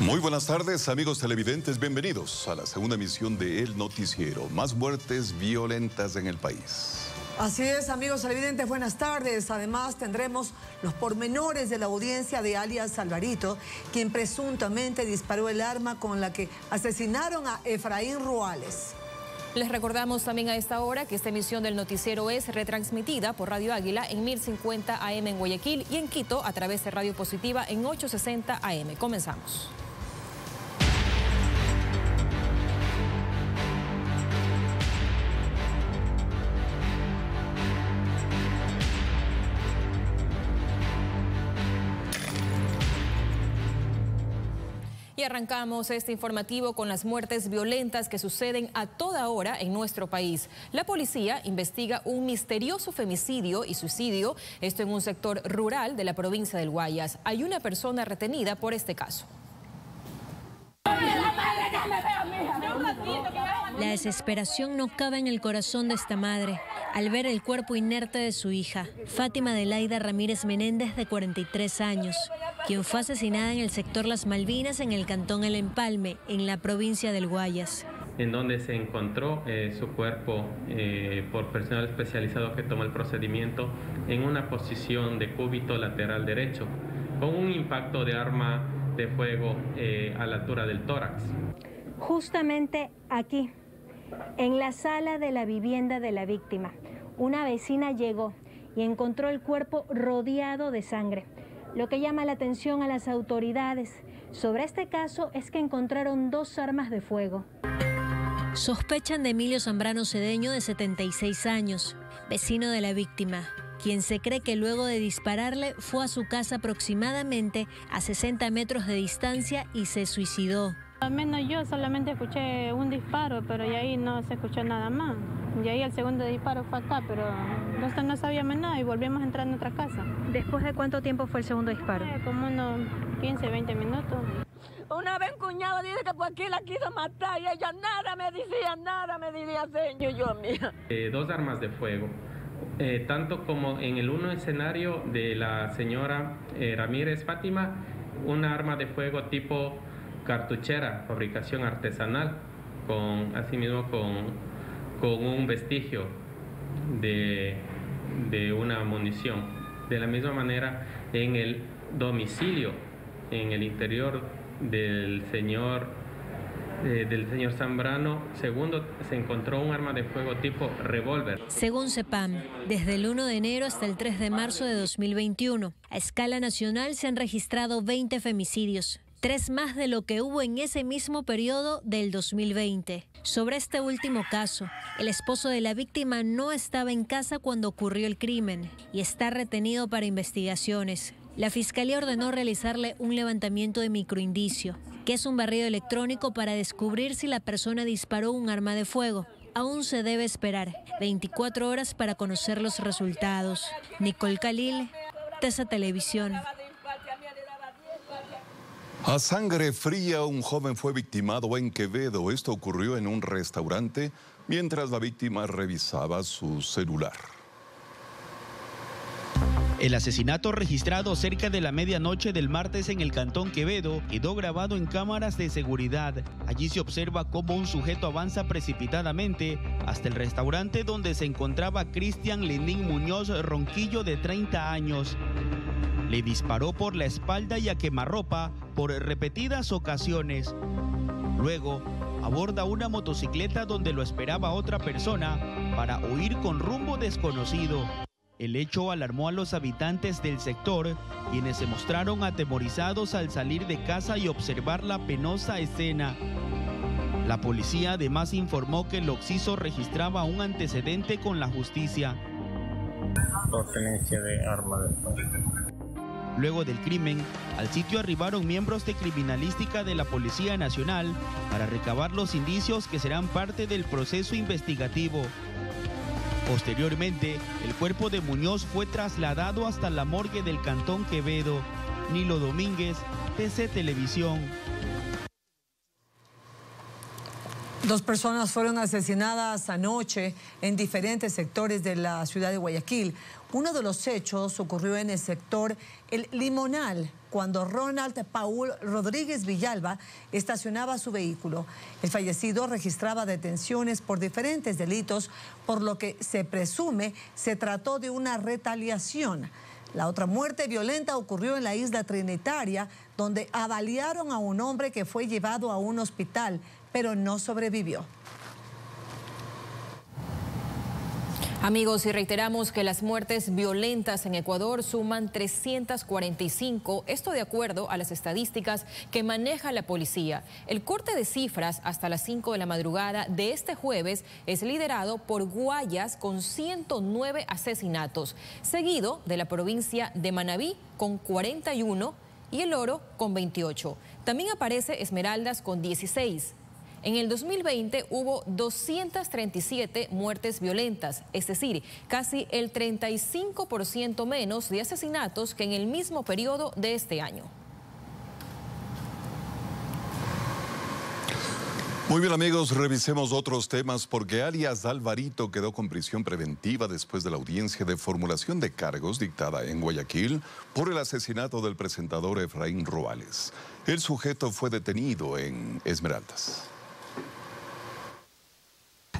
Muy buenas tardes, amigos televidentes. Bienvenidos a la segunda emisión de El Noticiero. Más muertes violentas en el país. Así es, amigos televidentes, buenas tardes. Además, tendremos los pormenores de la audiencia de alias Alvarito, quien presuntamente disparó el arma con la que asesinaron a Efraín Ruales. Les recordamos también a esta hora que esta emisión del noticiero es retransmitida por Radio Águila en 1050 AM en Guayaquil y en Quito a través de Radio Positiva en 860 AM. Comenzamos. Y arrancamos este informativo con las muertes violentas que suceden a toda hora en nuestro país. La policía investiga un misterioso femicidio y suicidio, esto en un sector rural de la provincia del Guayas. Hay una persona retenida por este caso. La desesperación no cabe en el corazón de esta madre al ver el cuerpo inerte de su hija, Fátima Adelaida Ramírez Menéndez, de 43 años, quien fue asesinada en el sector Las Malvinas, en el cantón El Empalme, en la provincia del Guayas. En donde se encontró su cuerpo por personal especializado que toma el procedimiento en una posición de cúbito lateral derecho, con un impacto de arma de fuego a la altura del tórax. Justamente aquí, en la sala de la vivienda de la víctima, una vecina llegó y encontró el cuerpo rodeado de sangre. Lo que llama la atención a las autoridades sobre este caso es que encontraron 2 armas de fuego. Sospechan de Emilio Zambrano Cedeño, de 76 años, vecino de la víctima, quien se cree que luego de dispararle fue a su casa aproximadamente a 60 metros de distancia y se suicidó. Al menos yo solamente escuché un disparo, pero y ahí no se escuchó nada más. Y ahí el segundo disparo fue acá, pero no sabíamos nada y volvimos a entrar en otra casa. ¿Después de cuánto tiempo fue el segundo disparo? Como unos 15, 20 minutos. Una vez cuñado dice que por aquí la quiso matar y ella nada me decía, señor, yo mía. 2 armas de fuego. Tanto como en el uno escenario de la señora Ramírez Fátima, una arma de fuego tipo cartuchera, fabricación artesanal, asimismo con un vestigio de una munición. De la misma manera, en el domicilio, en el interior del señor Zambrano II, se encontró un arma de fuego tipo revólver. Según CEPAM, desde el 1 de enero hasta el 3 de marzo de 2021, a escala nacional se han registrado 20 femicidios, 3 más de lo que hubo en ese mismo periodo del 2020. Sobre este último caso, el esposo de la víctima no estaba en casa cuando ocurrió el crimen y está retenido para investigaciones. La Fiscalía ordenó realizarle un levantamiento de microindicio, que es un barrido electrónico para descubrir si la persona disparó un arma de fuego. Aún se debe esperar 24 horas para conocer los resultados. Nicole Khalil, TESA Televisión. A sangre fría, un joven fue victimado en Quevedo. Esto ocurrió en un restaurante mientras la víctima revisaba su celular. El asesinato registrado cerca de la medianoche del martes en el cantón Quevedo quedó grabado en cámaras de seguridad. Allí se observa cómo un sujeto avanza precipitadamente hasta el restaurante donde se encontraba Cristian Lenín Muñoz Ronquillo, de 30 años. Le disparó por la espalda y a quemarropa por repetidas ocasiones. Luego aborda una motocicleta donde lo esperaba otra persona para huir con rumbo desconocido. El hecho alarmó a los habitantes del sector, quienes se mostraron atemorizados al salir de casa y observar la penosa escena. La policía además informó que el occiso registraba un antecedente con la justicia. Por tenencia de arma de fuego. Luego del crimen, al sitio arribaron miembros de criminalística de la Policía Nacional para recabar los indicios que serán parte del proceso investigativo. Posteriormente, el cuerpo de Muñoz fue trasladado hasta la morgue del cantón Quevedo. Nilo Domínguez, TC Televisión. 2 personas fueron asesinadas anoche en diferentes sectores de la ciudad de Guayaquil. Uno de los hechos ocurrió en el sector El Limonal, cuando Ronald Paul Rodríguez Villalba estacionaba su vehículo. El fallecido registraba detenciones por diferentes delitos, por lo que se presume se trató de una retaliación. La otra muerte violenta ocurrió en la isla Trinitaria, donde abalearon a un hombre que fue llevado a un hospital, pero no sobrevivió. Amigos, y reiteramos que las muertes violentas en Ecuador suman 345, esto de acuerdo a las estadísticas que maneja la policía. El corte de cifras hasta las 5 de la madrugada de este jueves es liderado por Guayas con 109 asesinatos, seguido de la provincia de Manabí con 41 y El Oro con 28. También aparece Esmeraldas con 16. En el 2020 hubo 237 muertes violentas, es decir, casi el 35% menos de asesinatos que en el mismo periodo de este año. Muy bien, amigos, revisemos otros temas porque alias Alvarito quedó con prisión preventiva después de la audiencia de formulación de cargos dictada en Guayaquil por el asesinato del presentador Efraín Ruales. El sujeto fue detenido en Esmeraldas.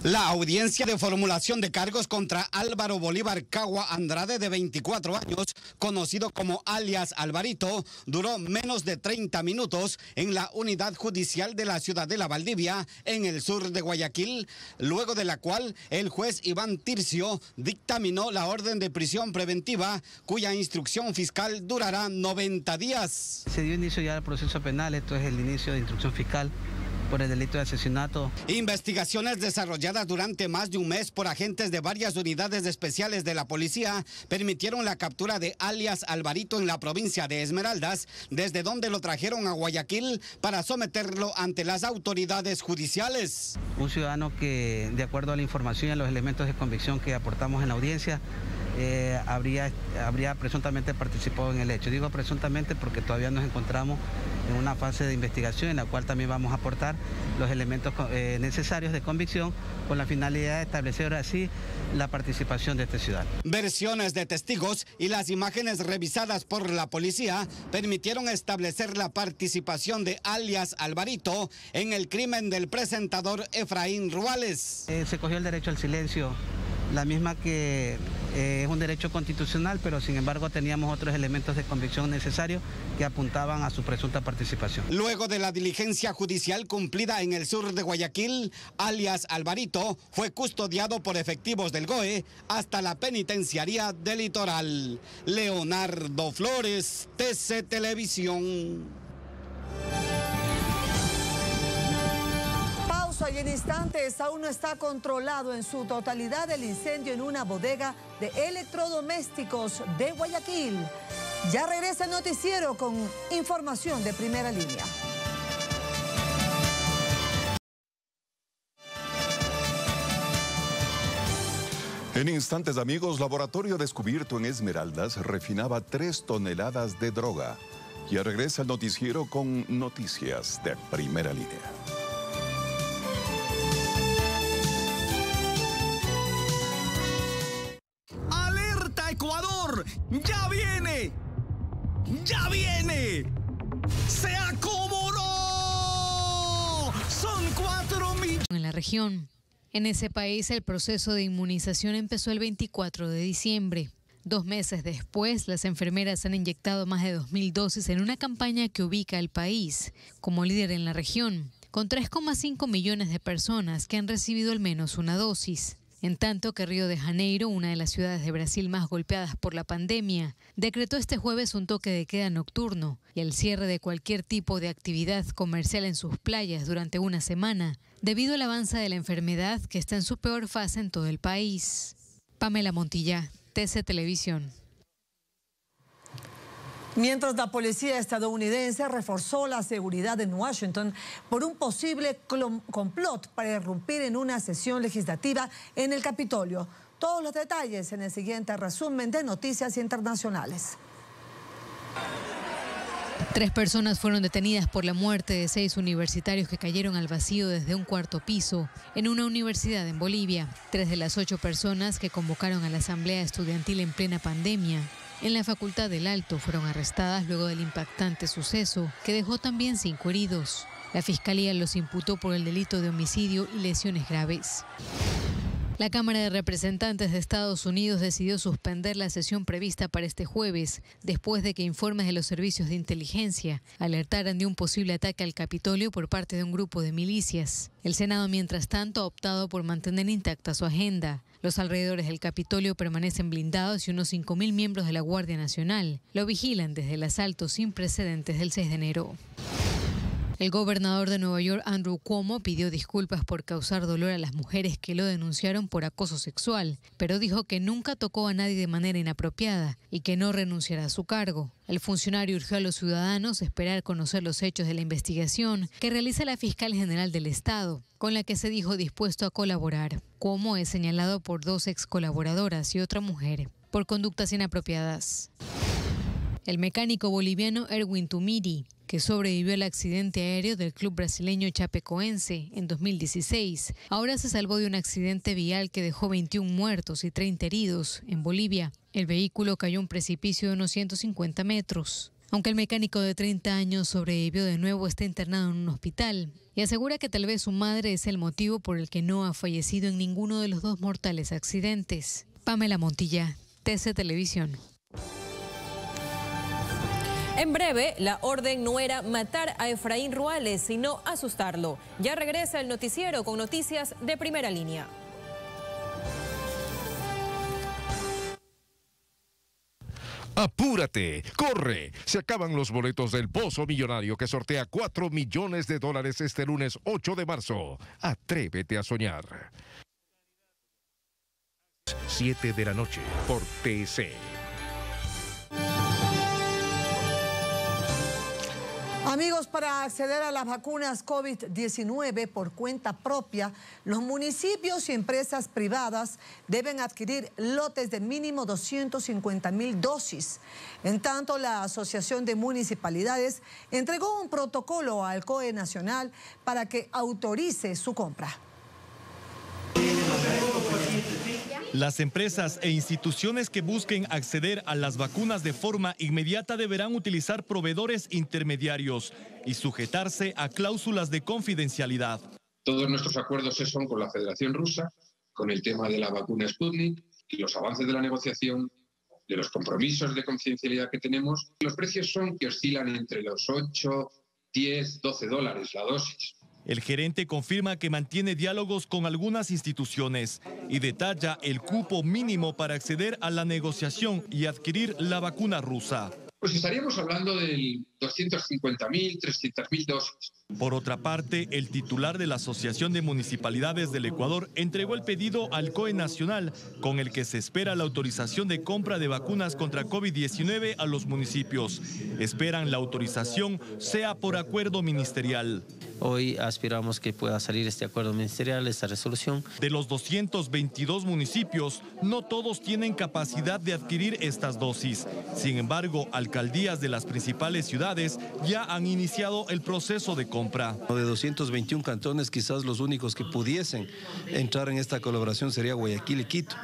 La audiencia de formulación de cargos contra Álvaro Bolívar Cagua Andrade, de 24 años, conocido como alias Alvarito, duró menos de 30 minutos en la unidad judicial de la Ciudadela Valdivia, en el sur de Guayaquil, luego de la cual el juez Iván Tircio dictaminó la orden de prisión preventiva, cuya instrucción fiscal durará 90 días. Se dio inicio ya al proceso penal, esto es el inicio de instrucción fiscal por el delito de asesinato. Investigaciones desarrolladas durante más de un mes por agentes de varias unidades especiales de la policía permitieron la captura de alias Alvarito en la provincia de Esmeraldas, desde donde lo trajeron a Guayaquil para someterlo ante las autoridades judiciales. Un ciudadano que, de acuerdo a la información y a los elementos de convicción que aportamos en la audiencia, habría presuntamente participado en el hecho. Digo presuntamente porque todavía nos encontramos en una fase de investigación en la cual también vamos a aportar los elementos necesarios de convicción con la finalidad de establecer así la participación de este ciudadano. Versiones de testigos y las imágenes revisadas por la policía permitieron establecer la participación de alias Alvarito en el crimen del presentador Efraín Ruales. Se cogió el derecho al silencio, la misma que es un derecho constitucional, pero sin embargo teníamos otros elementos de convicción necesarios que apuntaban a su presunta participación. Luego de la diligencia judicial cumplida en el sur de Guayaquil, alias Alvarito fue custodiado por efectivos del GOE hasta la penitenciaría del Litoral. Leonardo Flores, TC Televisión. Y en instantes aún no está controlado en su totalidad el incendio en una bodega de electrodomésticos de Guayaquil. Ya regresa el noticiero con información de primera línea. En instantes, amigos, laboratorio descubierto en Esmeraldas refinaba 3 toneladas de droga. Ya regresa el noticiero con noticias de primera línea. Ecuador, ¡ya viene! ¡Ya viene! ¡Se acomodó! ¡Son 4 millones! En la región, en ese país, el proceso de inmunización empezó el 24 de diciembre. 2 meses después, las enfermeras han inyectado más de 2.000 dosis en una campaña que ubica al país como líder en la región, con 3,5 millones de personas que han recibido al menos una dosis. En tanto que Río de Janeiro, una de las ciudades de Brasil más golpeadas por la pandemia, decretó este jueves un toque de queda nocturno y el cierre de cualquier tipo de actividad comercial en sus playas durante una semana, debido al avance de la enfermedad que está en su peor fase en todo el país. Pamela Montilla, TC Televisión. Mientras la policía estadounidense reforzó la seguridad en Washington por un posible complot para irrumpir en una sesión legislativa en el Capitolio. Todos los detalles en el siguiente resumen de Noticias Internacionales. 3 personas fueron detenidas por la muerte de 6 universitarios que cayeron al vacío desde un 4º piso en una universidad en Bolivia. 3 de las 8 personas que convocaron a la asamblea estudiantil en plena pandemia en la Facultad del Alto fueron arrestadas luego del impactante suceso que dejó también 5 heridos. La Fiscalía los imputó por el delito de homicidio y lesiones graves. La Cámara de Representantes de Estados Unidos decidió suspender la sesión prevista para este jueves, después de que informes de los servicios de inteligencia alertaran de un posible ataque al Capitolio por parte de un grupo de milicias. El Senado, mientras tanto, ha optado por mantener intacta su agenda. Los alrededores del Capitolio permanecen blindados y unos 5.000 miembros de la Guardia Nacional lo vigilan desde el asalto sin precedentes del 6 de enero. El gobernador de Nueva York, Andrew Cuomo, pidió disculpas por causar dolor a las mujeres que lo denunciaron por acoso sexual, pero dijo que nunca tocó a nadie de manera inapropiada y que no renunciará a su cargo. El funcionario urgió a los ciudadanos a esperar conocer los hechos de la investigación que realiza la fiscal general del Estado, con la que se dijo dispuesto a colaborar. Cuomo es señalado por 2 ex colaboradoras y otra mujer por conductas inapropiadas. El mecánico boliviano Erwin Tumiri, que sobrevivió al accidente aéreo del club brasileño Chapecoense en 2016, ahora se salvó de un accidente vial que dejó 21 muertos y 30 heridos en Bolivia. El vehículo cayó a un precipicio de unos 150 metros. Aunque el mecánico de 30 años sobrevivió de nuevo, está internado en un hospital y asegura que tal vez su madre es el motivo por el que no ha fallecido en ninguno de los 2 mortales accidentes. Pamela Montilla, TC Televisión. En breve, la orden no era matar a Efraín Ruales, sino asustarlo. Ya regresa el noticiero con noticias de primera línea. ¡Apúrate! ¡Corre! Se acaban los boletos del Pozo Millonario que sortea $4 millones este lunes 8 de marzo. Atrévete a soñar. 7 de la noche por TC. Amigos, para acceder a las vacunas COVID-19 por cuenta propia, los municipios y empresas privadas deben adquirir lotes de mínimo 250.000 dosis. En tanto, la Asociación de Municipalidades entregó un protocolo al COE Nacional para que autorice su compra. Las empresas e instituciones que busquen acceder a las vacunas de forma inmediata deberán utilizar proveedores intermediarios y sujetarse a cláusulas de confidencialidad. Todos nuestros acuerdos son con la Federación Rusa, con el tema de la vacuna Sputnik y los avances de la negociación, de los compromisos de confidencialidad que tenemos. Los precios son que oscilan entre los 8, 10, $12 la dosis. El gerente confirma que mantiene diálogos con algunas instituciones y detalla el cupo mínimo para acceder a la negociación y adquirir la vacuna rusa. Pues estaríamos hablando de 250.000, 300.000 dosis. Por otra parte, el titular de la Asociación de Municipalidades del Ecuador entregó el pedido al COE Nacional con el que se espera la autorización de compra de vacunas contra COVID-19 a los municipios. Esperan la autorización sea por acuerdo ministerial. Hoy aspiramos que pueda salir este acuerdo ministerial, esta resolución. De los 222 municipios, no todos tienen capacidad de adquirir estas dosis. Sin embargo, alcaldías de las principales ciudades ya han iniciado el proceso de compra. De 221 cantones, quizás los únicos que pudiesen entrar en esta colaboración sería Guayaquil y Quito.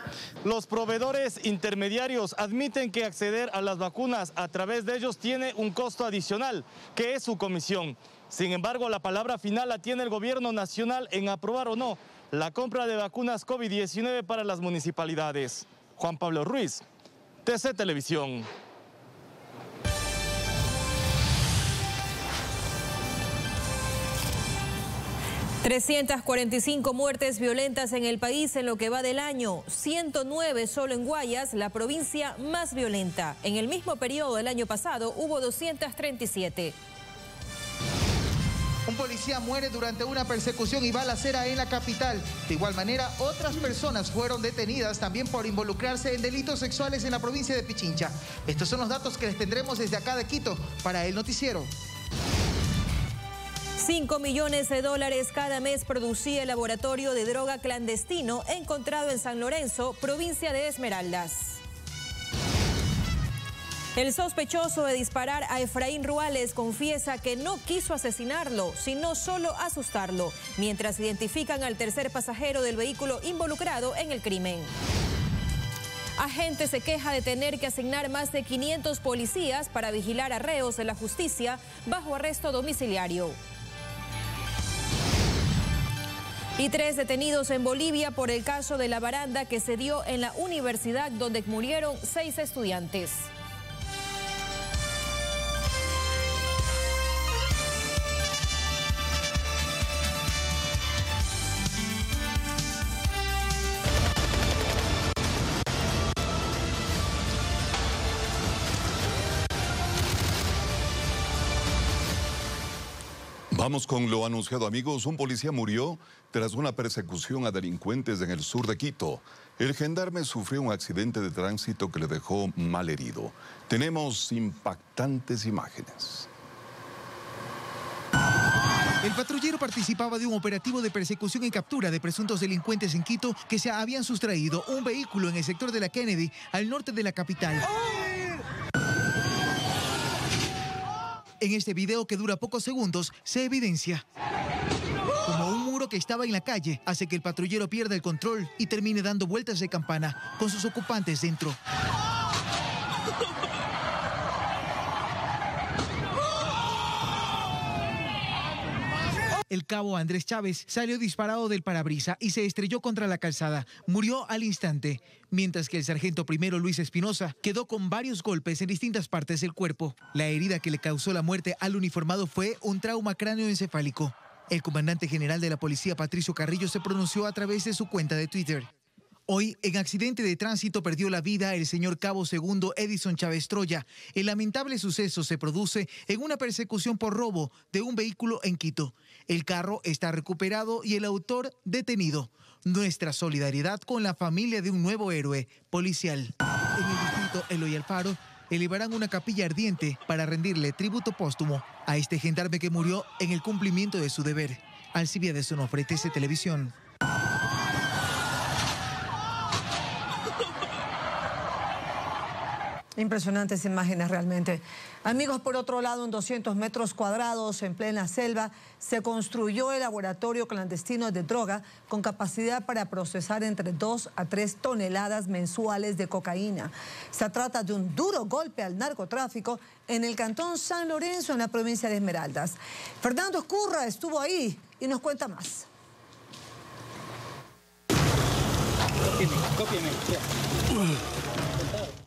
Los proveedores intermediarios admiten que acceder a las vacunas a través de ellos tiene un costo adicional, que es su comisión. Sin embargo, la palabra final la tiene el gobierno nacional en aprobar o no la compra de vacunas COVID-19 para las municipalidades. Juan Pablo Ruiz, TC Televisión. ...345 muertes violentas en el país en lo que va del año, 109 solo en Guayas, la provincia más violenta. En el mismo periodo del año pasado hubo 237. Un policía muere durante una persecución y balacera en la capital. De igual manera, otras personas fueron detenidas también por involucrarse en delitos sexuales en la provincia de Pichincha. Estos son los datos que les tendremos desde acá de Quito para el noticiero. $5 millones cada mes producía el laboratorio de droga clandestino encontrado en San Lorenzo, provincia de Esmeraldas. El sospechoso de disparar a Efraín Ruales confiesa que no quiso asesinarlo, sino solo asustarlo, mientras identifican al tercer pasajero del vehículo involucrado en el crimen. Agente se queja de tener que asignar más de 500 policías para vigilar a reos de la justicia bajo arresto domiciliario. Y 3 detenidos en Bolivia por el caso de la baranda que se dio en la universidad donde murieron 6 estudiantes. Vamos con lo anunciado, amigos. Un policía murió tras una persecución a delincuentes en el sur de Quito. El gendarme sufrió un accidente de tránsito que le dejó mal herido. Tenemos impactantes imágenes. El patrullero participaba de un operativo de persecución y captura de presuntos delincuentes en Quito que se habían sustraído un vehículo en el sector de la Kennedy, al norte de la capital. En este video, que dura pocos segundos, se evidencia como un muro que estaba en la calle hace que el patrullero pierda el control y termine dando vueltas de campana con sus ocupantes dentro. El cabo Andrés Chávez salió disparado del parabrisas y se estrelló contra la calzada. Murió al instante, mientras que el sargento primero Luis Espinosa quedó con varios golpes en distintas partes del cuerpo. La herida que le causó la muerte al uniformado fue un trauma cráneoencefálico. El comandante general de la policía, Patricio Carrillo, se pronunció a través de su cuenta de Twitter. Hoy, en accidente de tránsito, perdió la vida el señor cabo segundo Edison Chávez Troya. El lamentable suceso se produce en una persecución por robo de un vehículo en Quito. El carro está recuperado y el autor detenido. Nuestra solidaridad con la familia de un nuevo héroe policial. En el distrito Eloy Alfaro elevarán una capilla ardiente para rendirle tributo póstumo a este gendarme que murió en el cumplimiento de su deber. Alcibiades Onofre, TC Televisión. Impresionantes imágenes realmente. Amigos, por otro lado, en 200 metros cuadrados, en plena selva, se construyó el laboratorio clandestino de droga con capacidad para procesar entre 2 a 3 toneladas mensuales de cocaína. Se trata de un duro golpe al narcotráfico en el cantón San Lorenzo, en la provincia de Esmeraldas. Fernando Escurra estuvo ahí y nos cuenta más.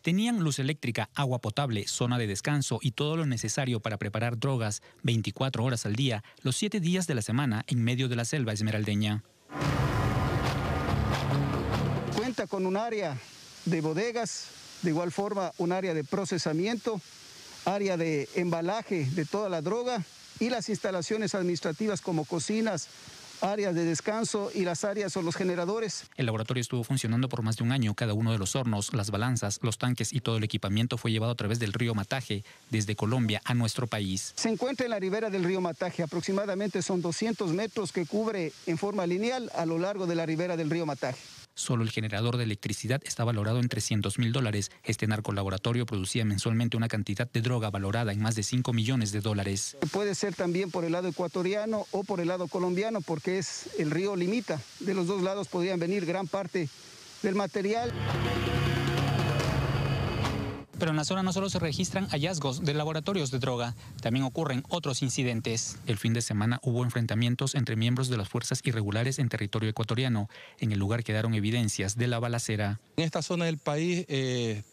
Tenían luz eléctrica, agua potable, zona de descanso y todo lo necesario para preparar drogas 24 horas al día, los 7 días de la semana en medio de la selva esmeraldeña. Cuenta con un área de bodegas, de igual forma un área de procesamiento, área de embalaje de toda la droga y las instalaciones administrativas como cocinas, áreas de descanso y las áreas o los generadores. El laboratorio estuvo funcionando por más de un año. Cada uno de los hornos, las balanzas, los tanques y todo el equipamiento fue llevado a través del río Mataje, desde Colombia a nuestro país. Se encuentra en la ribera del río Mataje, aproximadamente son 200 metros que cubre en forma lineal a lo largo de la ribera del río Mataje. Solo el generador de electricidad está valorado en $300.000. Este narcolaboratorio producía mensualmente una cantidad de droga valorada en más de $5 millones. Puede ser también por el lado ecuatoriano o por el lado colombiano, porque el río limita. De los dos lados podrían venir gran parte del material. Pero en la zona no solo se registran hallazgos de laboratorios de droga, también ocurren otros incidentes. El fin de semana hubo enfrentamientos entre miembros de las fuerzas irregulares en territorio ecuatoriano. En el lugar quedaron evidencias de la balacera. En esta zona del país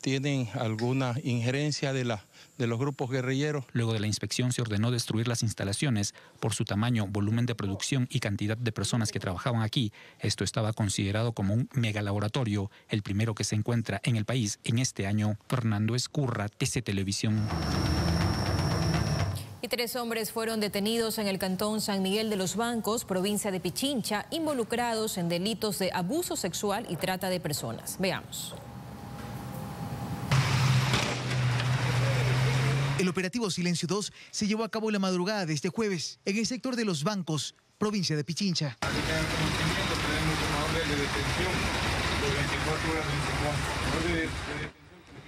tienen alguna injerencia de los grupos guerrilleros. Luego de la inspección se ordenó destruir las instalaciones por su tamaño, volumen de producción y cantidad de personas que trabajaban aquí. Esto estaba considerado como un megalaboratorio, el primero que se encuentra en el país en este año. Fernando Escurra, TC Televisión. Y 3 hombres fueron detenidos en el cantón San Miguel de los Bancos, provincia de Pichincha, involucrados en delitos de abuso sexual y trata de personas. Veamos. El operativo Silencio 2 se llevó a cabo la madrugada de este jueves en el sector de Los Bancos, provincia de Pichincha.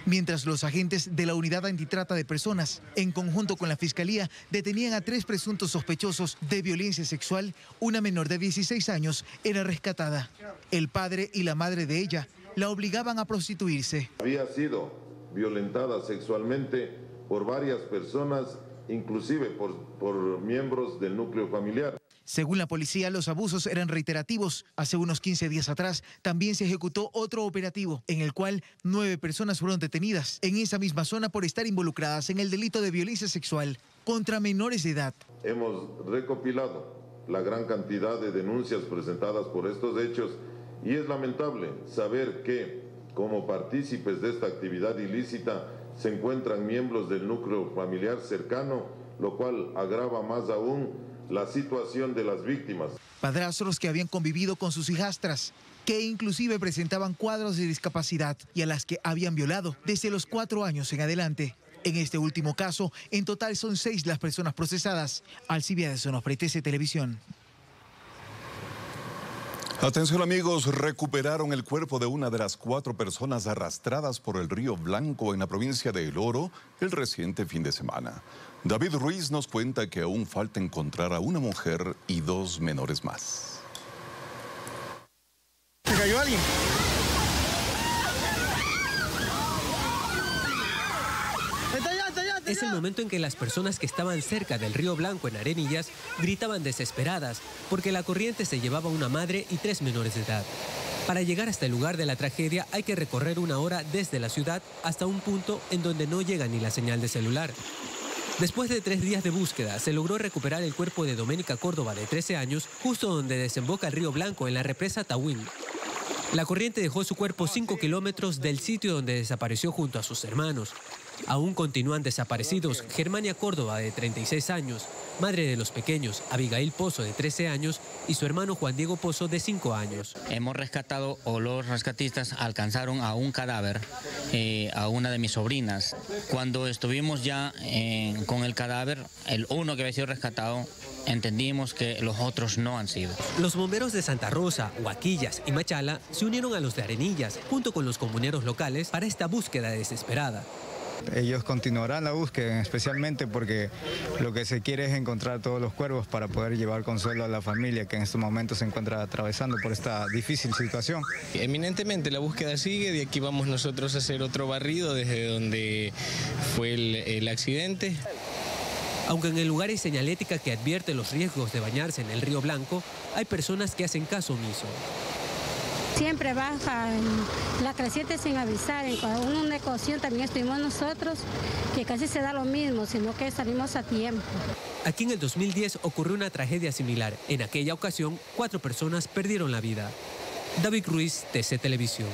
Mientras los agentes de la Unidad Antitrata de Personas, en conjunto con la Fiscalía, detenían a 3 presuntos sospechosos de violencia sexual, una menor de 16 años era rescatada. El padre y la madre de ella la obligaban a prostituirse. Había sido violentada sexualmente por varias personas, inclusive por miembros del núcleo familiar. Según la policía, los abusos eran reiterativos. Hace unos 15 días atrás también se ejecutó otro operativo en el cual 9 personas fueron detenidas en esa misma zona por estar involucradas en el delito de violencia sexual contra menores de edad. Hemos recopilado la gran cantidad de denuncias presentadas por estos hechos y es lamentable saber que, como partícipes de esta actividad ilícita, se encuentran miembros del núcleo familiar cercano, lo cual agrava más aún la situación de las víctimas. Padrastros que habían convivido con sus hijastras, que inclusive presentaban cuadros de discapacidad y a las que habían violado desde los 4 años en adelante. En este último caso, en total son 6 las personas procesadas. Alcibiades Onofre, TC Televisión. Atención amigos, recuperaron el cuerpo de una de las 4 personas arrastradas por el río Blanco en la provincia de El Oro el reciente fin de semana. David Ruiz nos cuenta que aún falta encontrar a una mujer y 2 menores más. ¿Se cayó alguien? Es el momento en que las personas que estaban cerca del río Blanco en Arenillas gritaban desesperadas porque la corriente se llevaba a una madre y 3 menores de edad. Para llegar hasta el lugar de la tragedia hay que recorrer 1 hora desde la ciudad hasta un punto en donde no llega ni la señal de celular. Después de 3 días de búsqueda, se logró recuperar el cuerpo de Doménica Córdoba, de 13 años, justo donde desemboca el río Blanco en la represa Tahuín. La corriente dejó su cuerpo 5 kilómetros del sitio donde desapareció junto a sus hermanos. Aún continúan desaparecidos Germania Córdoba, de 36 años, madre de los pequeños, Abigail Pozo, de 13 años, y su hermano Juan Diego Pozo, de 5 años. Hemos rescatado, o los rescatistas alcanzaron a un cadáver, a una de mis sobrinas. Cuando estuvimos ya con el cadáver, el uno que había sido rescatado, entendimos que los otros no han sido. Los bomberos de Santa Rosa, Huaquillas y Machala se unieron a los de Arenillas, junto con los comuneros locales, para esta búsqueda desesperada. Ellos continuarán la búsqueda, especialmente porque lo que se quiere es encontrar todos los cuerpos para poder llevar consuelo a la familia que en estos momentos se encuentra atravesando por esta difícil situación. Eminentemente la búsqueda sigue, de aquí vamos nosotros a hacer otro barrido desde donde fue el accidente. Aunque en el lugar hay señalética que advierte los riesgos de bañarse en el río Blanco, hay personas que hacen caso omiso. Siempre baja la creciente sin avisar. En una ocasión también estuvimos nosotros, que casi se da lo mismo, sino que salimos a tiempo. Aquí en el 2010 ocurrió una tragedia similar. En aquella ocasión, 4 personas perdieron la vida. David Ruiz, TC Televisión.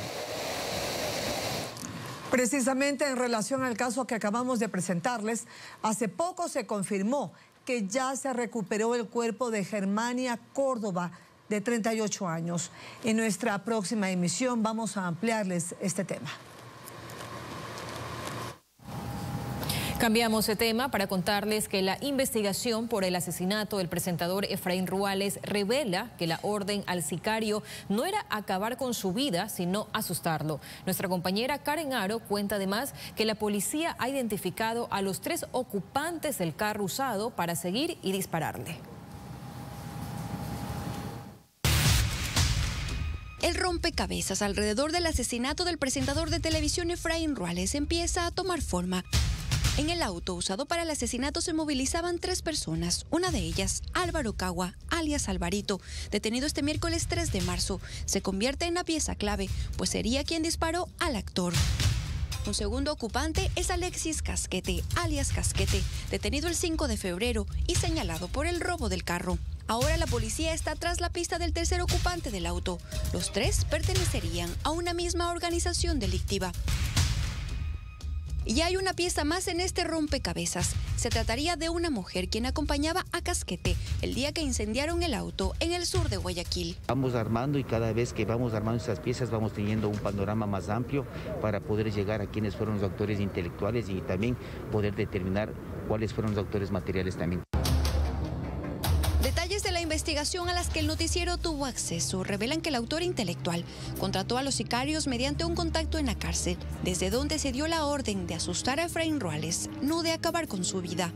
Precisamente en relación al caso que acabamos de presentarles, hace poco se confirmó que ya se recuperó el cuerpo de Germania Córdoba, de 38 años. En nuestra próxima emisión vamos a ampliarles este tema. Cambiamos de tema para contarles que la investigación por el asesinato del presentador Efraín Ruales revela que la orden al sicario no era acabar con su vida, sino asustarlo. Nuestra compañera Karen Aro cuenta además que la policía ha identificado a los 3 ocupantes del carro usado para seguir y dispararle. El rompecabezas alrededor del asesinato del presentador de televisión Efraín Ruales empieza a tomar forma. En el auto usado para el asesinato se movilizaban 3 personas. Una de ellas, Álvaro Cagua, alias Alvarito, detenido este miércoles 3 de marzo, se convierte en la pieza clave, pues sería quien disparó al actor. Un segundo ocupante es Alexis Casquete, alias Casquete, detenido el 5 de febrero y señalado por el robo del carro. Ahora la policía está tras la pista del tercer ocupante del auto. Los 3 pertenecerían a una misma organización delictiva. Y hay una pieza más en este rompecabezas. Se trataría de una mujer quien acompañaba a Casquete el día que incendiaron el auto en el sur de Guayaquil. Vamos armando y cada vez que vamos armando estas piezas vamos teniendo un panorama más amplio para poder llegar a quiénes fueron los autores intelectuales y también poder determinar cuáles fueron los autores materiales también. Detalles de la investigación a las que el noticiero tuvo acceso revelan que el autor intelectual contrató a los sicarios mediante un contacto en la cárcel, desde donde se dio la orden de asustar a Efraín Ruales, no de acabar con su vida.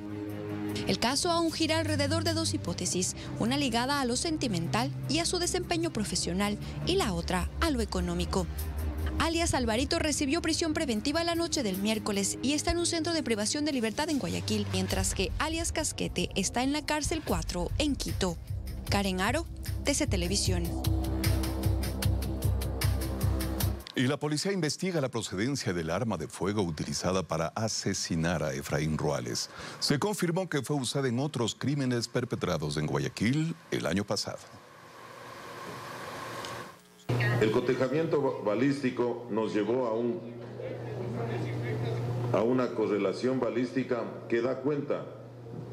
El caso aún gira alrededor de 2 hipótesis, una ligada a lo sentimental y a su desempeño profesional y la otra a lo económico. Alias Alvarito recibió prisión preventiva la noche del miércoles y está en un centro de privación de libertad en Guayaquil, mientras que alias Casquete está en la cárcel 4 en Quito. Karen Aro, TC Televisión. Y la policía investiga la procedencia del arma de fuego utilizada para asesinar a Efraín Ruales. Se confirmó que fue usada en otros crímenes perpetrados en Guayaquil el año pasado. El cotejamiento balístico nos llevó a una correlación balística que da cuenta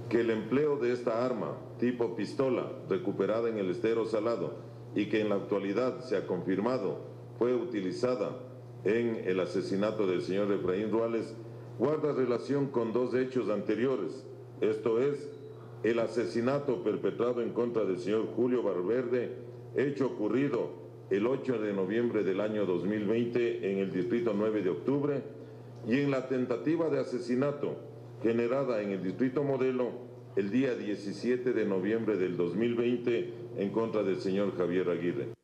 que el empleo de esta arma tipo pistola recuperada en el estero Salado y que en la actualidad se ha confirmado fue utilizada en el asesinato del señor Efraín Ruales, guarda relación con dos hechos anteriores. Esto es, el asesinato perpetrado en contra del señor Julio Valverde, hecho ocurrido el 8 de noviembre del año 2020 en el distrito 9 de octubre, y en la tentativa de asesinato generada en el distrito Modelo el día 17 de noviembre del 2020 en contra del señor Javier Aguirre.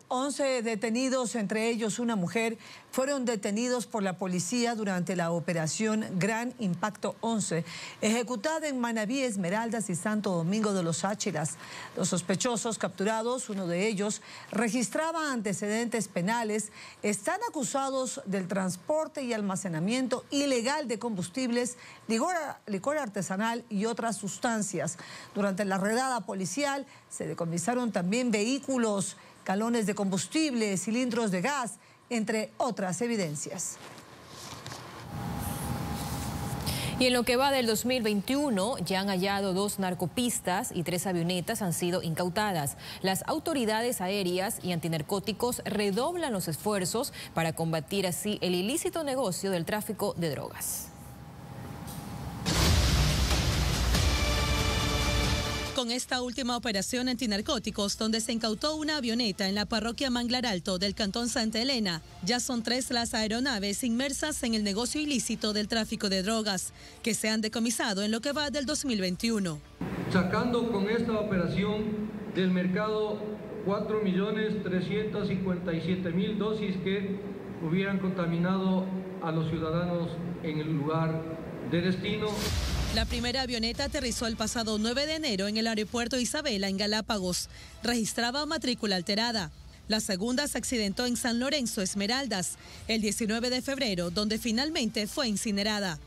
11 detenidos, entre ellos una mujer, fueron detenidos por la policía durante la operación Gran Impacto 11, ejecutada en Manabí, Esmeraldas y Santo Domingo de los Áchilas. Los sospechosos capturados, uno de ellos, registraba antecedentes penales, están acusados del transporte y almacenamiento ilegal de combustibles, licor artesanal y otras sustancias. Durante la redada policial se decomisaron también vehículos, galones de combustible, cilindros de gas, entre otras evidencias. Y en lo que va del 2021, ya han hallado 2 narcopistas y 3 avionetas han sido incautadas. Las autoridades aéreas y antinarcóticos redoblan los esfuerzos para combatir así el ilícito negocio del tráfico de drogas. Con esta última operación antinarcóticos, donde se incautó una avioneta en la parroquia Manglar Alto del cantón Santa Elena, ya son 3 las aeronaves inmersas en el negocio ilícito del tráfico de drogas, que se han decomisado en lo que va del 2021. Sacando con esta operación del mercado 4.357.000 dosis que hubieran contaminado a los ciudadanos en el lugar de destino. La primera avioneta aterrizó el pasado 9 de enero en el aeropuerto Isabela, en Galápagos. Registraba matrícula alterada. La segunda se accidentó en San Lorenzo, Esmeraldas, el 19 de febrero, donde finalmente fue incinerada.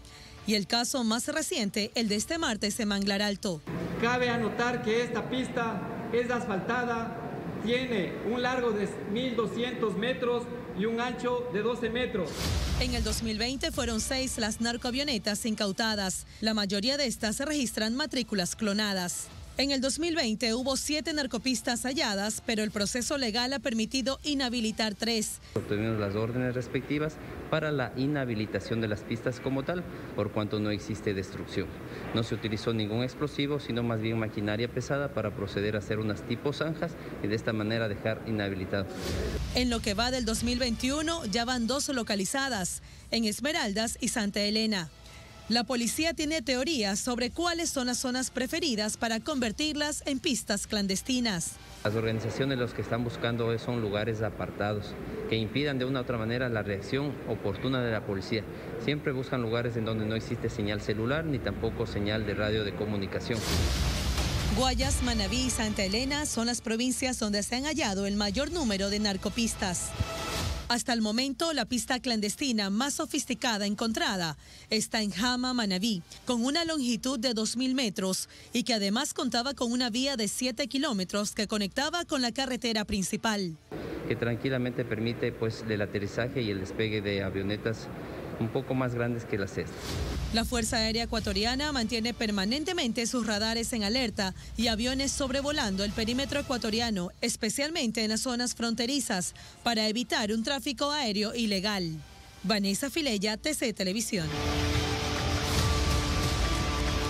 Y el caso más reciente, el de este martes en Manglar Alto. Cabe anotar que esta pista es asfaltada, tiene un largo de 1.200 metros y un ancho de 12 metros. En el 2020 fueron 6 las narcoavionetas incautadas. La mayoría de estas se registran matrículas clonadas. En el 2020 hubo 7 narcopistas halladas, pero el proceso legal ha permitido inhabilitar 3. Obtuvimos las órdenes respectivas para la inhabilitación de las pistas como tal, por cuanto no existe destrucción. No se utilizó ningún explosivo, sino más bien maquinaria pesada para proceder a hacer unas tipo zanjas y de esta manera dejar inhabilitado. En lo que va del 2021 ya van 2 localizadas, en Esmeraldas y Santa Elena. La policía tiene teorías sobre cuáles son las zonas preferidas para convertirlas en pistas clandestinas. Las organizaciones los que están buscando son lugares apartados que impidan de una u otra manera la reacción oportuna de la policía. Siempre buscan lugares en donde no existe señal celular ni tampoco señal de radio de comunicación. Guayas, Manabí y Santa Elena son las provincias donde se han hallado el mayor número de narcopistas. Hasta el momento, la pista clandestina más sofisticada encontrada está en Jama, Manabí, con una longitud de 2.000 metros y que además contaba con una vía de 7 kilómetros que conectaba con la carretera principal. Que tranquilamente permite el aterrizaje y el despegue de avionetas un poco más grandes que las estas. La Fuerza Aérea Ecuatoriana mantiene permanentemente sus radares en alerta y aviones sobrevolando el perímetro ecuatoriano, especialmente en las zonas fronterizas, para evitar un tráfico aéreo ilegal. Vanessa Filella, TC Televisión.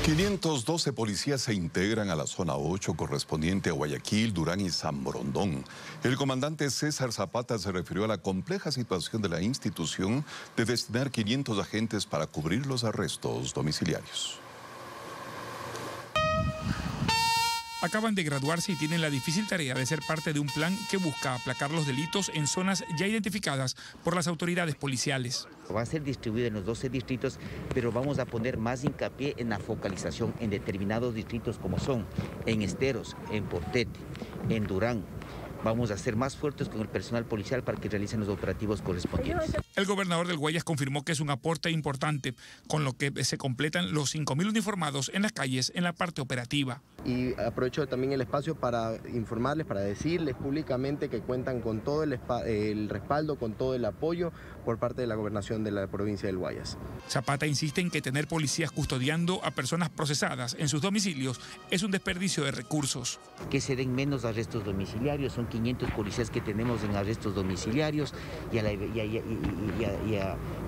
512 policías se integran a la zona 8 correspondiente a Guayaquil, Durán y San Borondón. El comandante César Zapata se refirió a la compleja situación de la institución de destinar 500 agentes para cubrir los arrestos domiciliarios. acaban de graduarse y tienen la difícil tarea de ser parte de un plan que busca aplacar los delitos en zonas ya identificadas por las autoridades policiales. Va a ser distribuido en los 12 distritos, pero vamos a poner más hincapié en la focalización en determinados distritos como son en Esteros, en Portete, en Durán. Vamos a ser más fuertes con el personal policial para que realicen los operativos correspondientes. El gobernador del Guayas confirmó que es un aporte importante, con lo que se completan los 5.000 uniformados en las calles en la parte operativa. Y aprovecho también el espacio para informarles, para decirles públicamente que cuentan con todo el respaldo, con todo el apoyo por parte de la gobernación de la provincia del Guayas. Zapata insiste en que tener policías custodiando a personas procesadas en sus domicilios es un desperdicio de recursos. Que se den menos arrestos domiciliarios, son 500 policías que tenemos en arrestos domiciliarios y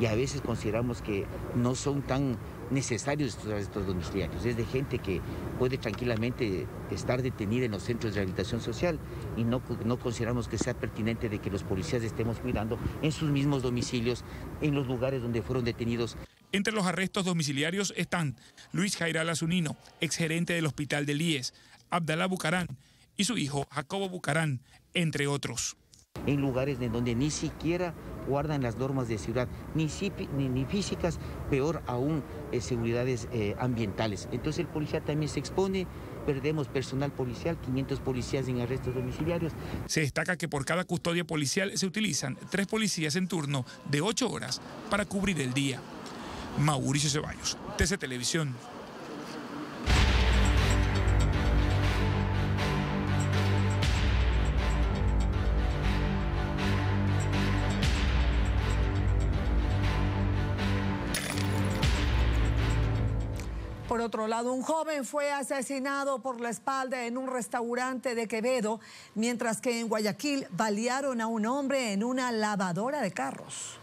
a veces consideramos que no son tan necesarios estos arrestos domiciliarios. Es de gente que puede tranquilamente estar detenida en los centros de rehabilitación social y no consideramos que sea pertinente de que los policías estemos cuidando en sus mismos domicilios, en los lugares donde fueron detenidos. Entre los arrestos domiciliarios están Luis Jairal Zunino, exgerente del Hospital del IES, Abdalá Bucarán y su hijo Jacobo Bucarán, entre otros. En lugares en donde ni siquiera guardan las normas de seguridad, ni físicas, peor aún seguridades ambientales. Entonces el policía también se expone, perdemos personal policial, 500 policías en arrestos domiciliarios. Se destaca que por cada custodia policial se utilizan 3 policías en turno de 8 horas para cubrir el día. Mauricio Ceballos, TC Televisión. Por otro lado, un joven fue asesinado por la espalda en un restaurante de Quevedo, mientras que en Guayaquil balearon a un hombre en una lavadora de carros.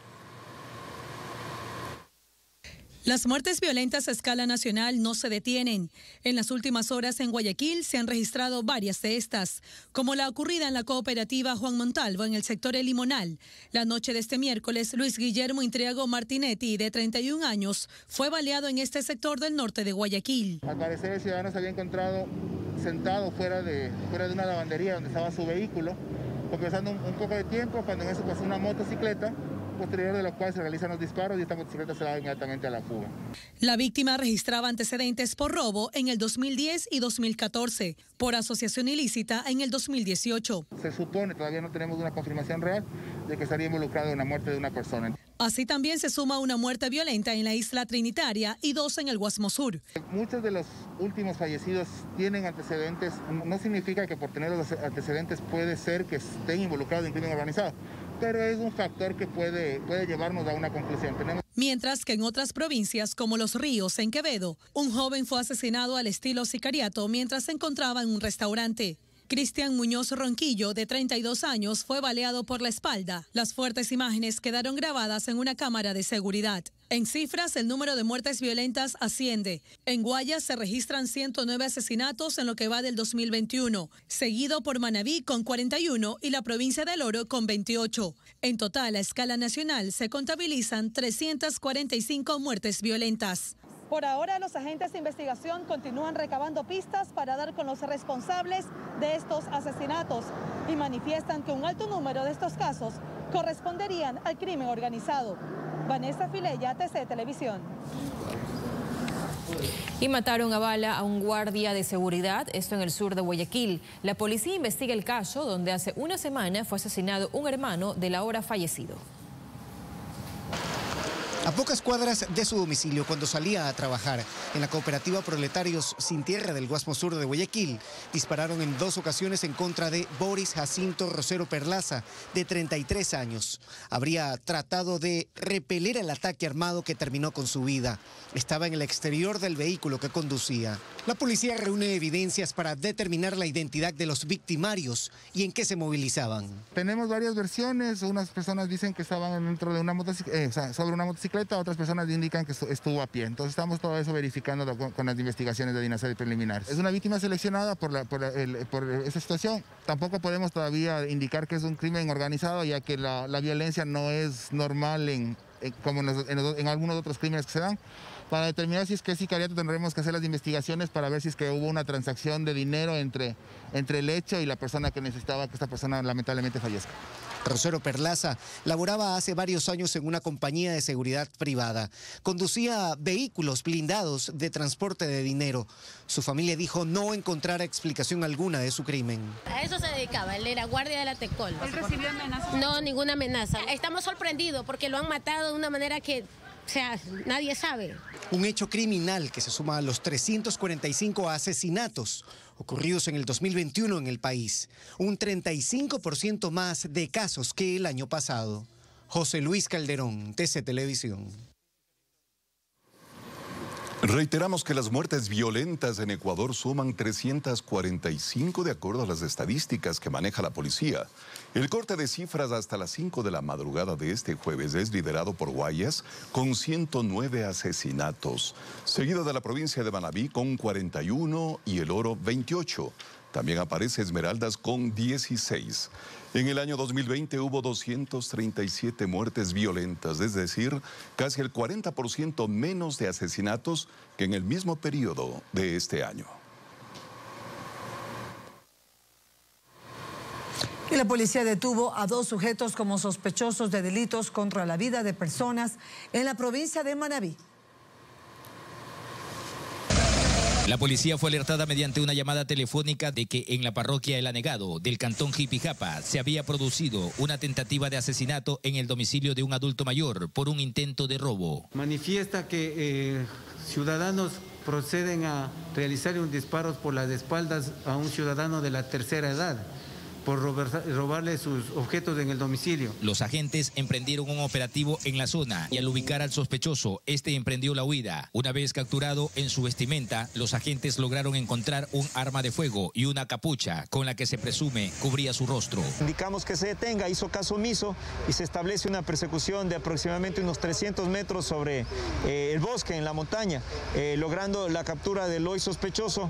Las muertes violentas a escala nacional no se detienen. En las últimas horas en Guayaquil se han registrado varias de estas, como la ocurrida en la cooperativa Juan Montalvo en el sector El Limonal. La noche de este miércoles, Luis Guillermo Intriago Martinetti, de 31 años, fue baleado en este sector del norte de Guayaquil. Al parecer el ciudadano se había encontrado sentado fuera de una lavandería donde estaba su vehículo, pasando un poco de tiempo, cuando en eso pasó una motocicleta, posterior de lo cual se realizan los disparos y esta motocicleta se da inmediatamente a la fuga. La víctima registraba antecedentes por robo en el 2010 y 2014, por asociación ilícita en el 2018. Se supone, todavía no tenemos una confirmación real, de que estaría involucrado en la muerte de una persona. Así también se suma una muerte violenta en la isla Trinitaria y 2 en el Guasmo Sur. Muchos de los últimos fallecidos tienen antecedentes, no significa que por tener los antecedentes puede ser que estén involucrados en crimen organizado, pero es un factor que puede llevarnos a una conclusión. Mientras que en otras provincias, como Los Ríos, en Quevedo, un joven fue asesinado al estilo sicariato mientras se encontraba en un restaurante. Cristian Muñoz Ronquillo, de 32 años, fue baleado por la espalda. Las fuertes imágenes quedaron grabadas en una cámara de seguridad. En cifras, el número de muertes violentas asciende. En Guayas se registran 109 asesinatos en lo que va del 2021, seguido por Manabí con 41 y la provincia del Oro con 28. En total, a escala nacional, se contabilizan 345 muertes violentas. Por ahora, los agentes de investigación continúan recabando pistas para dar con los responsables de estos asesinatos y manifiestan que un alto número de estos casos corresponderían al crimen organizado. Vanessa Filella, TC Televisión. Y mataron a bala a un guardia de seguridad, esto en el sur de Guayaquil. La policía investiga el caso donde hace una semana fue asesinado un hermano del ahora fallecido. A pocas cuadras de su domicilio, cuando salía a trabajar en la cooperativa Proletarios Sin Tierra del Guasmo Sur de Guayaquil, dispararon en 2 ocasiones en contra de Boris Jacinto Rosero Perlaza, de 33 años. Habría tratado de repeler el ataque armado que terminó con su vida. Estaba en el exterior del vehículo que conducía. La policía reúne evidencias para determinar la identidad de los victimarios y en qué se movilizaban. Tenemos varias versiones. Unas personas dicen que estaban dentro de una motocicleta, sobre una motocicleta, otras personas indican que estuvo a pie. Entonces estamos todo eso verificando con las investigaciones de DINASED preliminares. Es una víctima seleccionada por esa situación. Tampoco podemos todavía indicar que es un crimen organizado, ya que la violencia no es normal en como en algunos otros crímenes que se dan. Para determinar si es que es sicariato tendremos que hacer las investigaciones para ver si es que hubo una transacción de dinero entre el hecho y la persona que necesitaba que esta persona lamentablemente fallezca. Rosero Perlaza laboraba hace varios años en una compañía de seguridad privada. Conducía vehículos blindados de transporte de dinero. Su familia dijo no encontrar explicación alguna de su crimen. A eso se dedicaba, él era guardia de la Tecol. ¿Él recibió amenazas? No, ninguna amenaza. Estamos sorprendidos porque lo han matado de una manera que, o sea, nadie sabe. Un hecho criminal que se suma a los 345 asesinatos ocurridos en el 2021 en el país. Un 35% más de casos que el año pasado. José Luis Calderón, TC Televisión. Reiteramos que las muertes violentas en Ecuador suman 345 de acuerdo a las estadísticas que maneja la policía. El corte de cifras hasta las 5 de la madrugada de este jueves es liderado por Guayas con 109 asesinatos, seguido de la provincia de Manabí con 41 y El Oro 28. También aparece Esmeraldas con 16. En el año 2020 hubo 237 muertes violentas, es decir, casi el 40% menos de asesinatos que en el mismo periodo de este año. Y la policía detuvo a 2 sujetos como sospechosos de delitos contra la vida de personas en la provincia de Manabí. La policía fue alertada mediante una llamada telefónica de que en la parroquia El Anegado del cantón Jipijapa se había producido una tentativa de asesinato en el domicilio de un adulto mayor por un intento de robo. Manifiesta que ciudadanos proceden a realizar un disparo por las espaldas a un ciudadano de la tercera edad por robarle sus objetos en el domicilio. Los agentes emprendieron un operativo en la zona y al ubicar al sospechoso, este emprendió la huida. Una vez capturado en su vestimenta, los agentes lograron encontrar un arma de fuego y una capucha con la que se presume cubría su rostro. Indicamos que se detenga, hizo caso omiso y se establece una persecución de aproximadamente unos 300 metros sobre el bosque, en la montaña, logrando la captura del hoy sospechoso.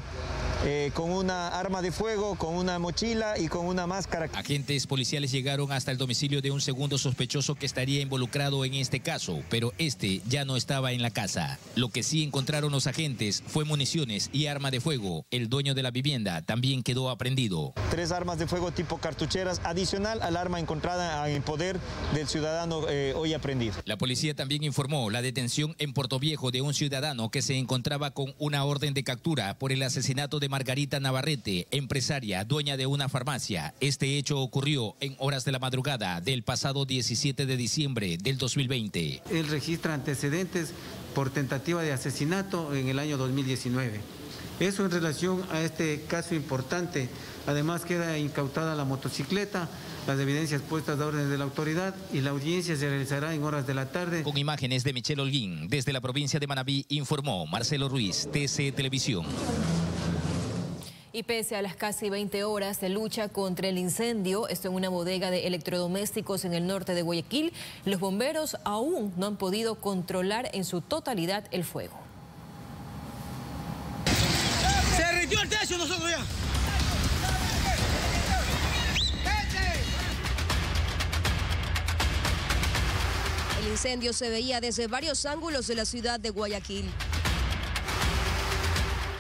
Con una arma de fuego, con una mochila y con una máscara. Agentes policiales llegaron hasta el domicilio de un segundo sospechoso que estaría involucrado en este caso, pero este ya no estaba en la casa. Lo que sí encontraron los agentes fue municiones y arma de fuego. El dueño de la vivienda también quedó aprehendido. 3 armas de fuego tipo cartucheras, adicional al arma encontrada en poder del ciudadano hoy aprehendido. La policía también informó la detención en Portoviejo de un ciudadano que se encontraba con una orden de captura por el asesinato de Margarita Navarrete, empresaria, dueña de una farmacia. Este hecho ocurrió en horas de la madrugada del pasado 17 de diciembre del 2020. Él registra antecedentes por tentativa de asesinato en el año 2019. Eso en relación a este caso importante. Además queda incautada la motocicleta, las evidencias puestas a órdenes de la autoridad y la audiencia se realizará en horas de la tarde. Con imágenes de Michelle Holguín, desde la provincia de Manabí, informó Marcelo Ruiz, TC Televisión. Y pese a las casi 20 horas de lucha contra el incendio, esto en una bodega de electrodomésticos en el norte de Guayaquil, los bomberos aún no han podido controlar en su totalidad el fuego. ¡Se rindió el techo nosotros ya! El incendio se veía desde varios ángulos de la ciudad de Guayaquil.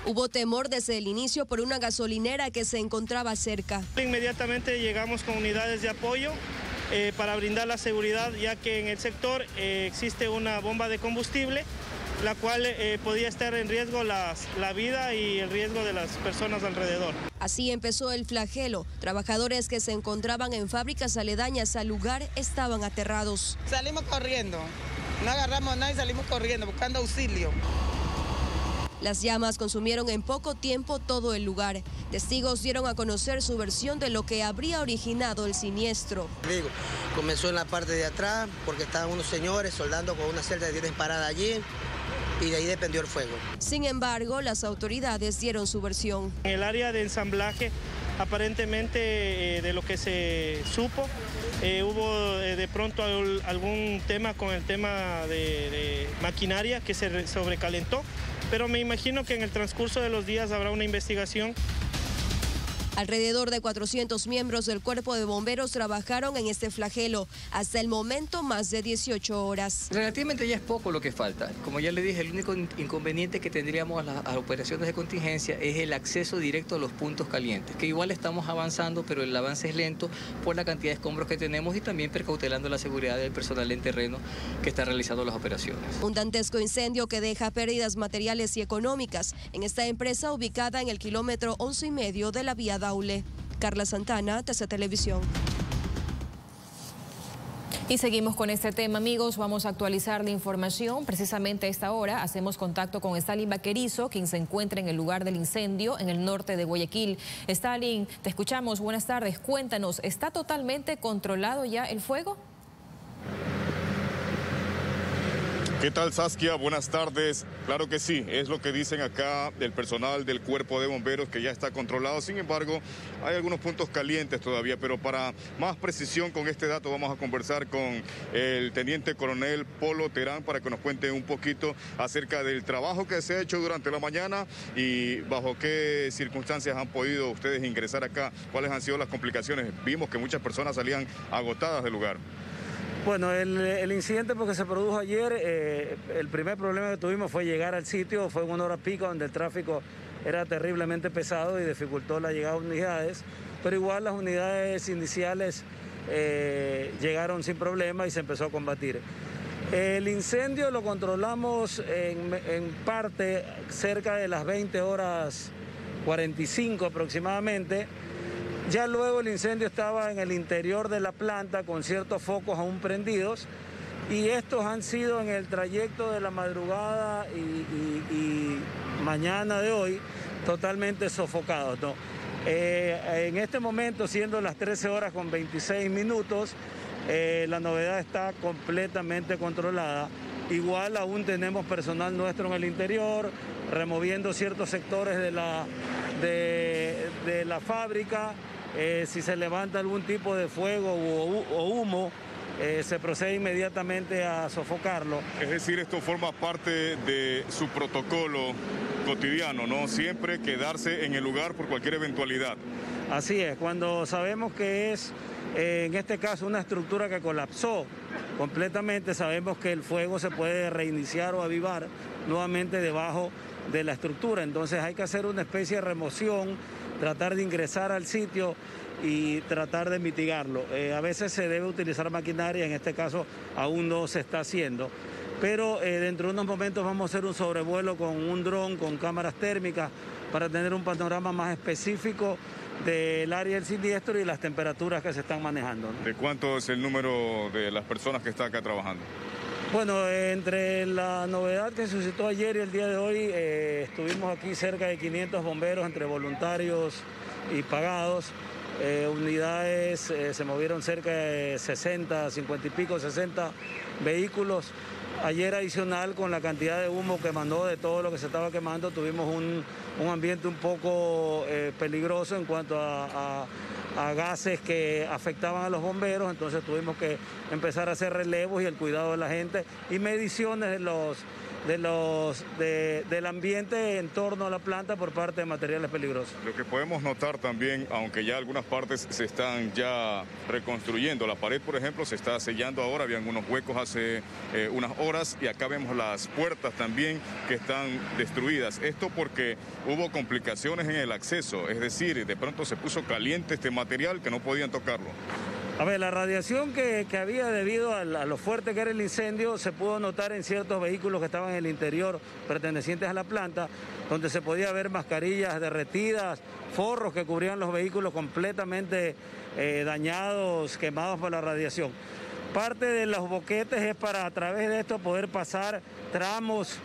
Hubo temor desde el inicio por una gasolinera que se encontraba cerca. Inmediatamente llegamos con unidades de apoyo para brindar la seguridad, ya que en el sector existe una bomba de combustible, la cual podía estar en riesgo la vida y el riesgo de las personas alrededor. Así empezó el flagelo. Trabajadores que se encontraban en fábricas aledañas al lugar estaban aterrados. Salimos corriendo, no agarramos a nadie, salimos corriendo buscando auxilio. Las llamas consumieron en poco tiempo todo el lugar. Testigos dieron a conocer su versión de lo que habría originado el siniestro. Comenzó en la parte de atrás porque estaban unos señores soldando con una celda de 10 parada allí y de ahí dependió el fuego. Sin embargo, las autoridades dieron su versión. En el área de ensamblaje, aparentemente de lo que se supo, hubo de pronto algún tema con el tema de maquinaria que se sobrecalentó. Pero me imagino que en el transcurso de los días habrá una investigación. Alrededor de 400 miembros del Cuerpo de Bomberos trabajaron en este flagelo. Hasta el momento, más de 18 horas. Relativamente ya es poco lo que falta. Como ya le dije, el único inconveniente que tendríamos a las operaciones de contingencia es el acceso directo a los puntos calientes, que igual estamos avanzando, pero el avance es lento por la cantidad de escombros que tenemos y también precautelando la seguridad del personal en terreno que está realizando las operaciones. Un dantesco incendio que deja pérdidas materiales y económicas en esta empresa ubicada en el kilómetro 11,5 de la vía Daule. Carla Santana, TC Televisión. Y seguimos con este tema, amigos. Vamos a actualizar la información. Precisamente a esta hora hacemos contacto con Stalin Vaquerizo, quien se encuentra en el lugar del incendio en el norte de Guayaquil. Stalin, te escuchamos. Buenas tardes. Cuéntanos, ¿está totalmente controlado ya el fuego? ¿Qué tal, Saskia? Buenas tardes. Claro que sí, es lo que dicen acá el personal del Cuerpo de Bomberos, que ya está controlado. Sin embargo, hay algunos puntos calientes todavía, pero para más precisión con este dato vamos a conversar con el teniente coronel Polo Terán para que nos cuente un poquito acerca del trabajo que se ha hecho durante la mañana y bajo qué circunstancias han podido ustedes ingresar acá, cuáles han sido las complicaciones. Vimos que muchas personas salían agotadas del lugar. Bueno, el incidente porque se produjo ayer, el primer problema que tuvimos fue llegar al sitio, fue en una hora pico donde el tráfico era terriblemente pesado y dificultó la llegada de unidades, pero igual las unidades iniciales llegaron sin problema y se empezó a combatir. El incendio lo controlamos en parte cerca de las 20:45 aproximadamente. Ya luego el incendio estaba en el interior de la planta con ciertos focos aún prendidos y estos han sido en el trayecto de la madrugada y mañana de hoy totalmente sofocados, ¿no? En este momento, siendo las 13:26, la novedad está completamente controlada. Igual aún tenemos personal nuestro en el interior, removiendo ciertos sectores de la fábrica. Si se levanta algún tipo de fuego o humo, se procede inmediatamente a sofocarlo. Es decir, esto forma parte de su protocolo cotidiano, ¿no? Siempre quedarse en el lugar por cualquier eventualidad. Así es, cuando sabemos que es, en este caso, una estructura que colapsó completamente, sabemos que el fuego se puede reiniciar o avivar nuevamente debajo de la estructura. Entonces hay que hacer una especie de remoción, tratar de ingresar al sitio y tratar de mitigarlo. A veces se debe utilizar maquinaria, en este caso aún no se está haciendo, pero dentro de unos momentos vamos a hacer un sobrevuelo con un dron, con cámaras térmicas, para tener un panorama más específico del área del siniestro y las temperaturas que se están manejando, ¿no? ¿De cuánto es el número de las personas que están acá trabajando? Bueno, entre la novedad que suscitó ayer y el día de hoy, estuvimos aquí cerca de 500 bomberos entre voluntarios y pagados. Unidades, se movieron cerca de 60, 50 y pico, 60 vehículos. Ayer adicional, con la cantidad de humo que mandó de todo lo que se estaba quemando, tuvimos un ambiente un poco peligroso en cuanto a gases que afectaban a los bomberos, entonces tuvimos que empezar a hacer relevos y el cuidado de la gente y mediciones del ambiente en torno a la planta por parte de materiales peligrosos. Lo que podemos notar también, aunque ya algunas partes se están ya reconstruyendo, la pared, por ejemplo, se está sellando ahora, habían unos huecos hace unas horas y acá vemos las puertas también que están destruidas. Esto porque hubo complicaciones en el acceso, es decir, de pronto se puso caliente este material que no podían tocarlo. A ver, la radiación que había debido a lo fuerte que era el incendio se pudo notar en ciertos vehículos que estaban en el interior pertenecientes a la planta, donde se podía ver mascarillas derretidas, forros que cubrían los vehículos completamente dañados, quemados por la radiación. Parte de los boquetes es para a través de esto poder pasar tramos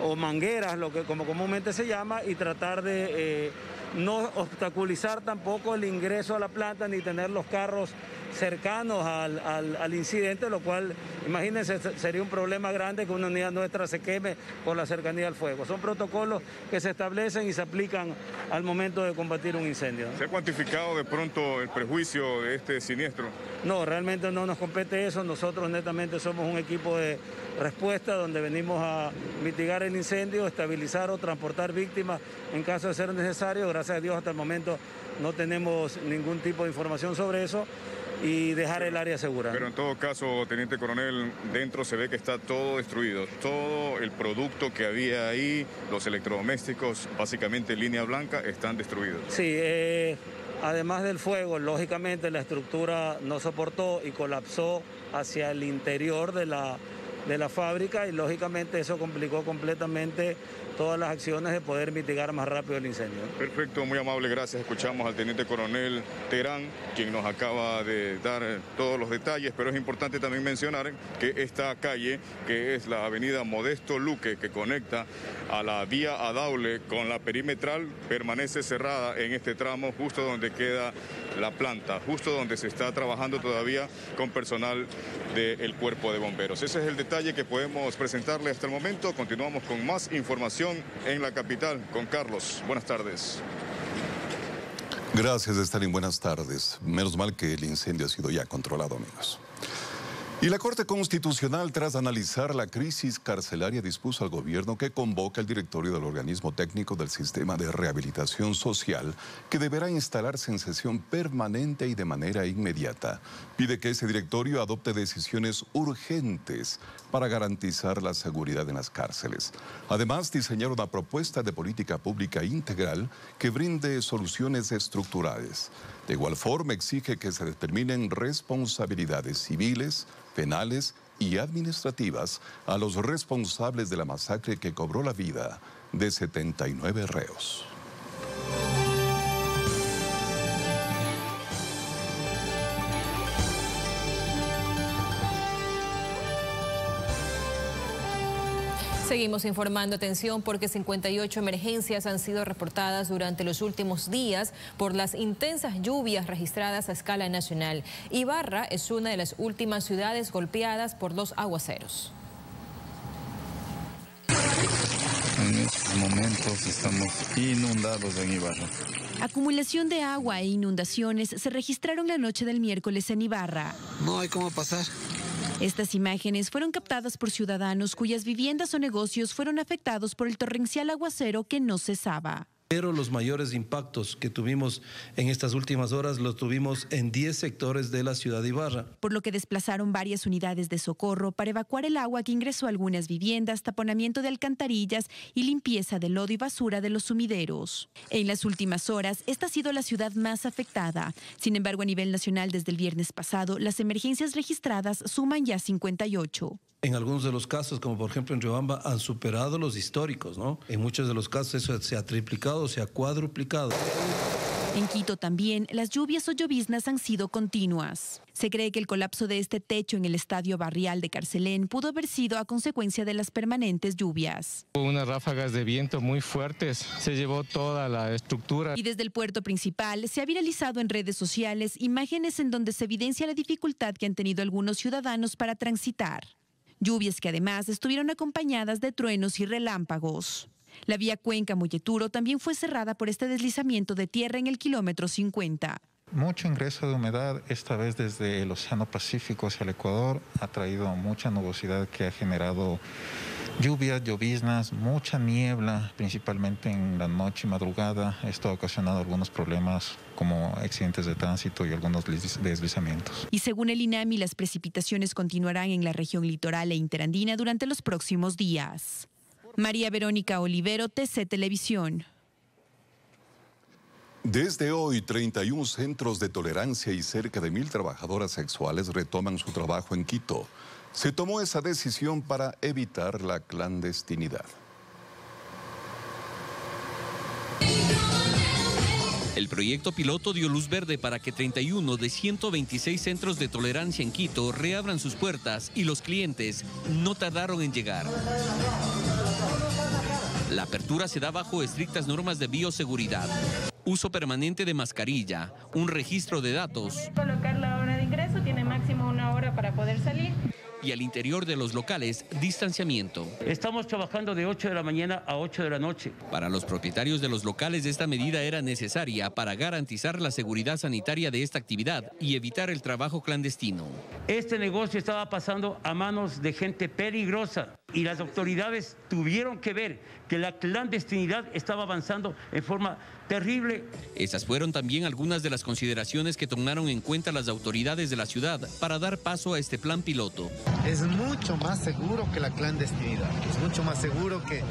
o mangueras, lo que como comúnmente se llama, y tratar de no obstaculizar tampoco el ingreso a la planta ni tener los carros cercanos al incidente, lo cual, imagínense, sería un problema grande que una unidad nuestra se queme por la cercanía al fuego. Son protocolos que se establecen y se aplican al momento de combatir un incendio. ¿Se ha cuantificado de pronto el perjuicio de este siniestro? No, realmente no nos compete eso. Nosotros netamente somos un equipo de respuesta donde venimos a mitigar el incendio, estabilizar o transportar víctimas en caso de ser necesario. Gracias a Dios hasta el momento no tenemos ningún tipo de información sobre eso y dejar el área segura. Pero en todo caso, teniente coronel, dentro se ve que está todo destruido, todo el producto que había ahí, los electrodomésticos, básicamente línea blanca, están destruidos. Sí, además del fuego, lógicamente la estructura no soportó y colapsó hacia el interior de la fábrica y lógicamente eso complicó completamente todas las acciones de poder mitigar más rápido el incendio. Perfecto, muy amable, gracias. Escuchamos al teniente coronel Terán, quien nos acaba de dar todos los detalles, pero es importante también mencionar que esta calle, que es la avenida Modesto Luque, que conecta a la vía Adaule con la perimetral, permanece cerrada en este tramo, justo donde queda la planta, justo donde se está trabajando todavía con personal del Cuerpo de Bomberos. Ese es el detalle que podemos presentarle hasta el momento. Continuamos con más información en la capital con Carlos. Buenas tardes. Gracias, Stalin. Buenas tardes. Menos mal que el incendio ha sido ya controlado, amigos. Y la Corte Constitucional, tras analizar la crisis carcelaria, dispuso al gobierno que convoque al directorio del organismo técnico del sistema de rehabilitación social, que deberá instalarse en sesión permanente y de manera inmediata. Pide que ese directorio adopte decisiones urgentes para garantizar la seguridad en las cárceles. Además, diseñar una propuesta de política pública integral que brinde soluciones estructurales. De igual forma, exige que se determinen responsabilidades civiles, penales y administrativas a los responsables de la masacre que cobró la vida de 79 reos. Seguimos informando, atención, porque 58 emergencias han sido reportadas durante los últimos días por las intensas lluvias registradas a escala nacional. Ibarra es una de las últimas ciudades golpeadas por los aguaceros. En estos momentos estamos inundados en Ibarra. Acumulación de agua e inundaciones se registraron la noche del miércoles en Ibarra. No hay cómo pasar. Estas imágenes fueron captadas por ciudadanos cuyas viviendas o negocios fueron afectados por el torrencial aguacero que no cesaba. Pero los mayores impactos que tuvimos en estas últimas horas los tuvimos en 10 sectores de la ciudad de Ibarra. Por lo que desplazaron varias unidades de socorro para evacuar el agua que ingresó a algunas viviendas, taponamiento de alcantarillas y limpieza de lodo y basura de los sumideros. En las últimas horas, esta ha sido la ciudad más afectada. Sin embargo, a nivel nacional, desde el viernes pasado, las emergencias registradas suman ya 58. En algunos de los casos, como por ejemplo en Riobamba, han superado los históricos, ¿no? En muchos de los casos eso se ha triplicado, se ha cuadruplicado. En Quito también, las lluvias o lloviznas han sido continuas. Se cree que el colapso de este techo en el estadio barrial de Carcelén pudo haber sido a consecuencia de las permanentes lluvias. Hubo unas ráfagas de viento muy fuertes, se llevó toda la estructura. Y desde el puerto principal se ha viralizado en redes sociales imágenes en donde se evidencia la dificultad que han tenido algunos ciudadanos para transitar. Lluvias que además estuvieron acompañadas de truenos y relámpagos. La vía Cuenca-Molleturo también fue cerrada por este deslizamiento de tierra en el kilómetro 50. Mucho ingreso de humedad, esta vez desde el Océano Pacífico hacia el Ecuador, ha traído mucha nubosidad que ha generado lluvias, lloviznas, mucha niebla, principalmente en la noche y madrugada. Esto ha ocasionado algunos problemas como accidentes de tránsito y algunos deslizamientos. Y según el INAMI, las precipitaciones continuarán en la región litoral e interandina durante los próximos días. María Verónica Olivero, TC Televisión. Desde hoy, 31 centros de tolerancia y cerca de 1.000 trabajadoras sexuales retoman su trabajo en Quito. Se tomó esa decisión para evitar la clandestinidad. El proyecto piloto dio luz verde para que 31 de 126 centros de tolerancia en Quito reabran sus puertas y los clientes no tardaron en llegar. La apertura se da bajo estrictas normas de bioseguridad, uso permanente de mascarilla, un registro de datos. Colocar la hora de ingreso, tiene máximo 1 hora para poder salir. y al interior de los locales, distanciamiento. Estamos trabajando de 8 de la mañana a 8 de la noche. Para los propietarios de los locales, esta medida era necesaria para garantizar la seguridad sanitaria de esta actividad y evitar el trabajo clandestino. Este negocio estaba pasando a manos de gente peligrosa y las autoridades tuvieron que ver que la clandestinidad estaba avanzando en forma terrible. Estas fueron también algunas de las consideraciones que tomaron en cuenta las autoridades de la ciudad para dar paso a este plan piloto. Es mucho más seguro que la clandestinidad, es mucho más seguro que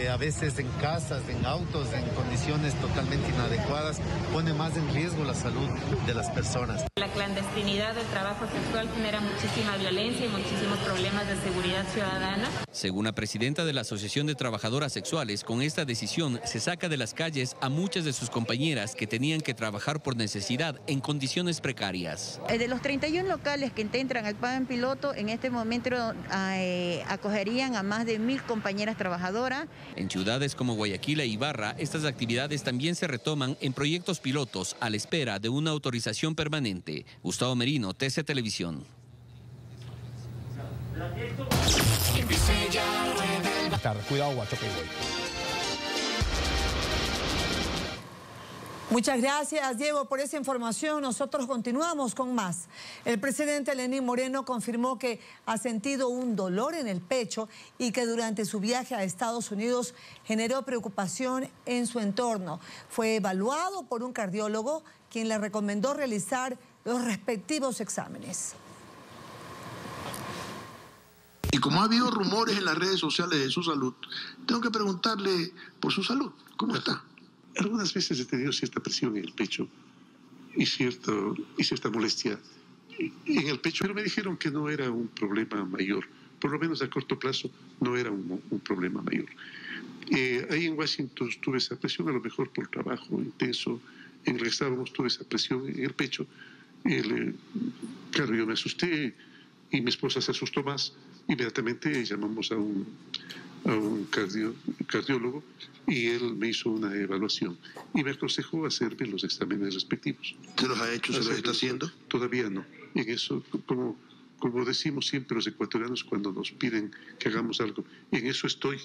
a veces en casas, en autos, en condiciones totalmente inadecuadas, pone más en riesgo la salud de las personas. La clandestinidad del trabajo sexual genera muchísima violencia y muchísimos problemas de seguridad ciudadana. Según la presidenta de la Asociación de Trabajadoras Sexuales, con esta decisión se saca de las calles a muchas de sus compañeras que tenían que trabajar por necesidad en condiciones precarias. De los 31 locales que entran al plan piloto, en este momento acogerían a más de 1000 compañeras trabajadoras. En ciudades como Guayaquil e Ibarra, estas actividades también se retoman en proyectos pilotos a la espera de una autorización permanente. Gustavo Merino, TC Televisión. Cuidado, Guachope. Muchas gracias, Diego, por esa información. Nosotros continuamos con más. El presidente Lenín Moreno confirmó que ha sentido un dolor en el pecho y que durante su viaje a Estados Unidos generó preocupación en su entorno. Fue evaluado por un cardiólogo, quien le recomendó realizar los respectivos exámenes. Y como ha habido rumores en las redes sociales de su salud, tengo que preguntarle por su salud. ¿Cómo está? Algunas veces he tenido cierta presión en el pecho y cierta molestia en el pecho, pero me dijeron que no era un problema mayor, por lo menos a corto plazo no era un problema mayor. Ahí en Washington tuve esa presión, a lo mejor por trabajo intenso, en el que estábamos tuve esa presión en el pecho. Claro, yo me asusté y mi esposa se asustó más. Inmediatamente llamamos a un cardiólogo y él me hizo una evaluación y me aconsejó hacerme los exámenes respectivos. ¿Se los ha hecho? ¿Se los está haciendo? Todavía no. En eso, como decimos siempre los ecuatorianos cuando nos piden que hagamos algo, en eso estoy.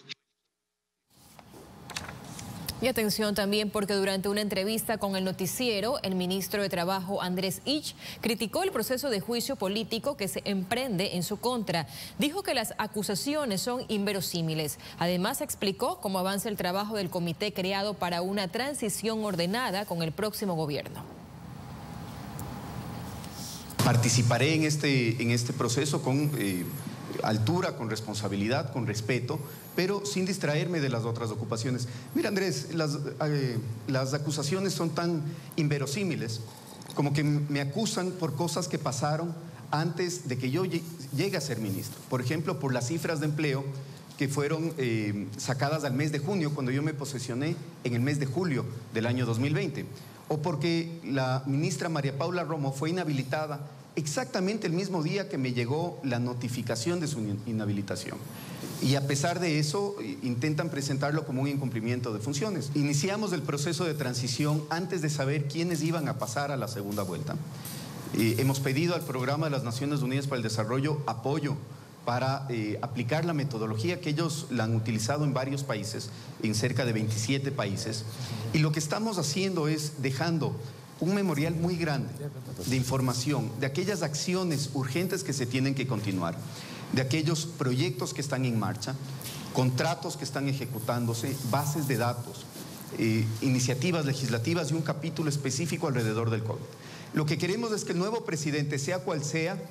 Y atención también porque durante una entrevista con el noticiero, el ministro de Trabajo Andrés Ich criticó el proceso de juicio político que se emprende en su contra. Dijo que las acusaciones son inverosímiles. Además explicó cómo avanza el trabajo del comité creado para una transición ordenada con el próximo gobierno. Participaré en este proceso con altura, con responsabilidad, con respeto, pero sin distraerme de las otras ocupaciones. Mira, Andrés, las acusaciones son tan inverosímiles como que me acusan por cosas que pasaron antes de que yo llegue a ser ministro. Por ejemplo, por las cifras de empleo que fueron sacadas al mes de junio, cuando yo me posesioné en el mes de julio del año 2020. O porque la ministra María Paula Romo fue inhabilitada exactamente el mismo día que me llegó la notificación de su inhabilitación. Y a pesar de eso, intentan presentarlo como un incumplimiento de funciones. Iniciamos el proceso de transición antes de saber quiénes iban a pasar a la segunda vuelta. Hemos pedido al Programa de las Naciones Unidas para el Desarrollo apoyo para aplicar la metodología que ellos la han utilizado en varios países, en cerca de 27 países. Y lo que estamos haciendo es dejando un memorial muy grande de información, de aquellas acciones urgentes que se tienen que continuar, de aquellos proyectos que están en marcha, contratos que están ejecutándose, bases de datos, iniciativas legislativas y un capítulo específico alrededor del COVID. Lo que queremos es que el nuevo presidente, sea cual sea,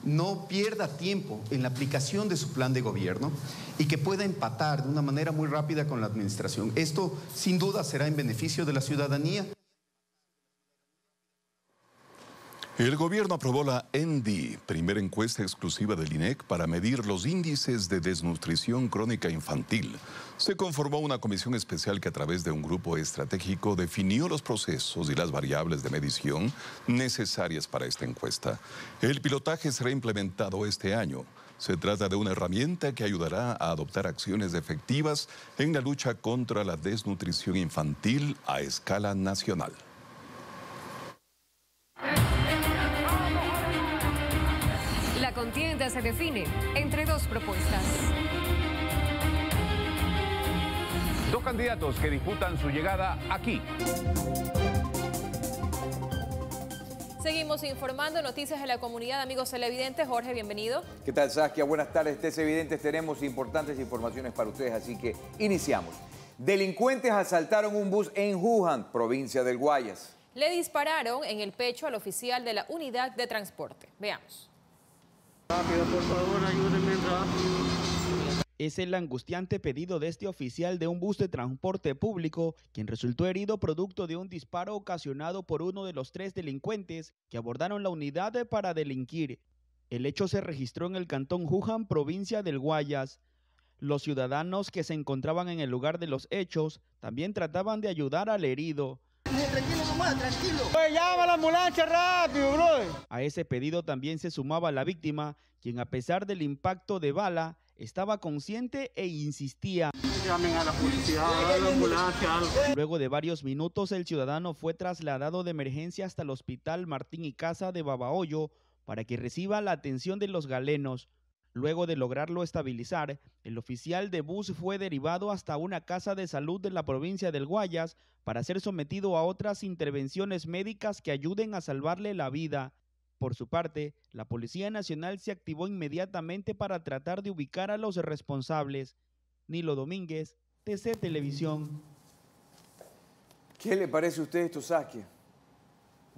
no pierda tiempo en la aplicación de su plan de gobierno y que pueda empatar de una manera muy rápida con la administración. Esto sin duda será en beneficio de la ciudadanía. El gobierno aprobó la ENDI, primera encuesta exclusiva del INEC para medir los índices de desnutrición crónica infantil. Se conformó una comisión especial que a través de un grupo estratégico definió los procesos y las variables de medición necesarias para esta encuesta. El pilotaje será implementado este año. Se trata de una herramienta que ayudará a adoptar acciones efectivas en la lucha contra la desnutrición infantil a escala nacional. La contienda agenda se define entre dos propuestas. Dos candidatos que disputan su llegada aquí. Seguimos informando, noticias de la comunidad, amigos televidentes. Jorge, bienvenido. ¿Qué tal, Saskia? Buenas tardes, televidentes. Tenemos importantes informaciones para ustedes, así que iniciamos. Delincuentes asaltaron un bus en Juján, provincia del Guayas. Le dispararon en el pecho al oficial de la unidad de transporte. Veamos. Rápido, por favor, ayúdenme rápido. Es el angustiante pedido de este oficial de un bus de transporte público, quien resultó herido producto de un disparo ocasionado por uno de los 3 delincuentes que abordaron la unidad para delinquir. El hecho se registró en el cantón Juján, provincia del Guayas. Los ciudadanos que se encontraban en el lugar de los hechos también trataban de ayudar al herido. Tranquilo, mamá, tranquilo. Pues llama a la ambulancia rápido, bro. A ese pedido también se sumaba la víctima, quien a pesar del impacto de bala, estaba consciente e insistía. Llamen a la policía, a la ambulancia. Luego de varios minutos, el ciudadano fue trasladado de emergencia hasta el hospital Martín y Casa de Babahoyo para que reciba la atención de los galenos. Luego de lograrlo estabilizar, el oficial de bus fue derivado hasta una casa de salud de la provincia del Guayas para ser sometido a otras intervenciones médicas que ayuden a salvarle la vida. Por su parte, la Policía Nacional se activó inmediatamente para tratar de ubicar a los responsables. Nilo Domínguez, TC Televisión. ¿Qué le parece a usted esto, Saskia?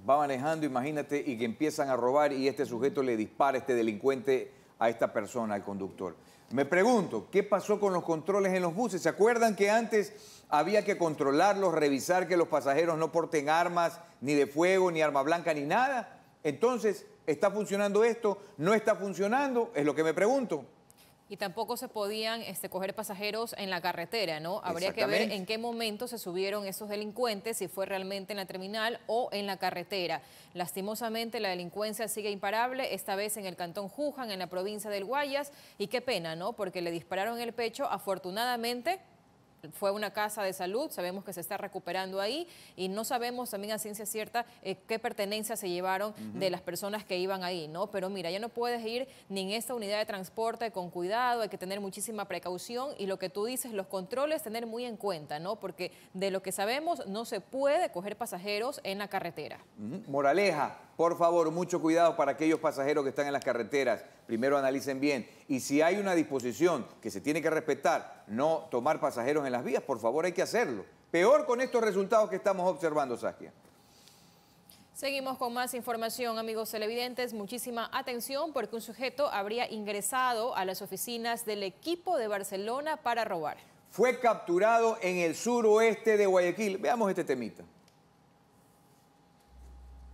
Va manejando, imagínate, y que empiezan a robar y este sujeto le dispara, este delincuente, a esta persona, al conductor. Me pregunto, ¿qué pasó con los controles en los buses? ¿Se acuerdan que antes había que controlarlos, revisar que los pasajeros no porten armas, ni de fuego, ni arma blanca, ni nada? Entonces, ¿está funcionando esto? ¿No está funcionando? Es lo que me pregunto. Y tampoco se podían coger pasajeros en la carretera, ¿no? Habría que ver en qué momento se subieron esos delincuentes, si fue realmente en la terminal o en la carretera. Lastimosamente, la delincuencia sigue imparable, esta vez en el cantón Juján, en la provincia del Guayas. Y qué pena, ¿no? Porque le dispararon en el pecho, afortunadamente. Fue una casa de salud, sabemos que se está recuperando ahí y no sabemos también a ciencia cierta qué pertenencias se llevaron de las personas que iban ahí, ¿no? Pero mira, ya no puedes ir ni en esta unidad de transporte con cuidado, hay que tener muchísima precaución y lo que tú dices, los controles, tener muy en cuenta, ¿no? Porque de lo que sabemos, no se puede coger pasajeros en la carretera. Moraleja, por favor, mucho cuidado para aquellos pasajeros que están en las carreteras. Primero analicen bien. Y si hay una disposición que se tiene que respetar, no tomar pasajeros en las vías, por favor hay que hacerlo. Peor con estos resultados que estamos observando, Saskia. Seguimos con más información, amigos televidentes. Muchísima atención porque un sujeto habría ingresado a las oficinas del equipo de Barcelona para robar. Fue capturado en el suroeste de Guayaquil. Veamos este temita.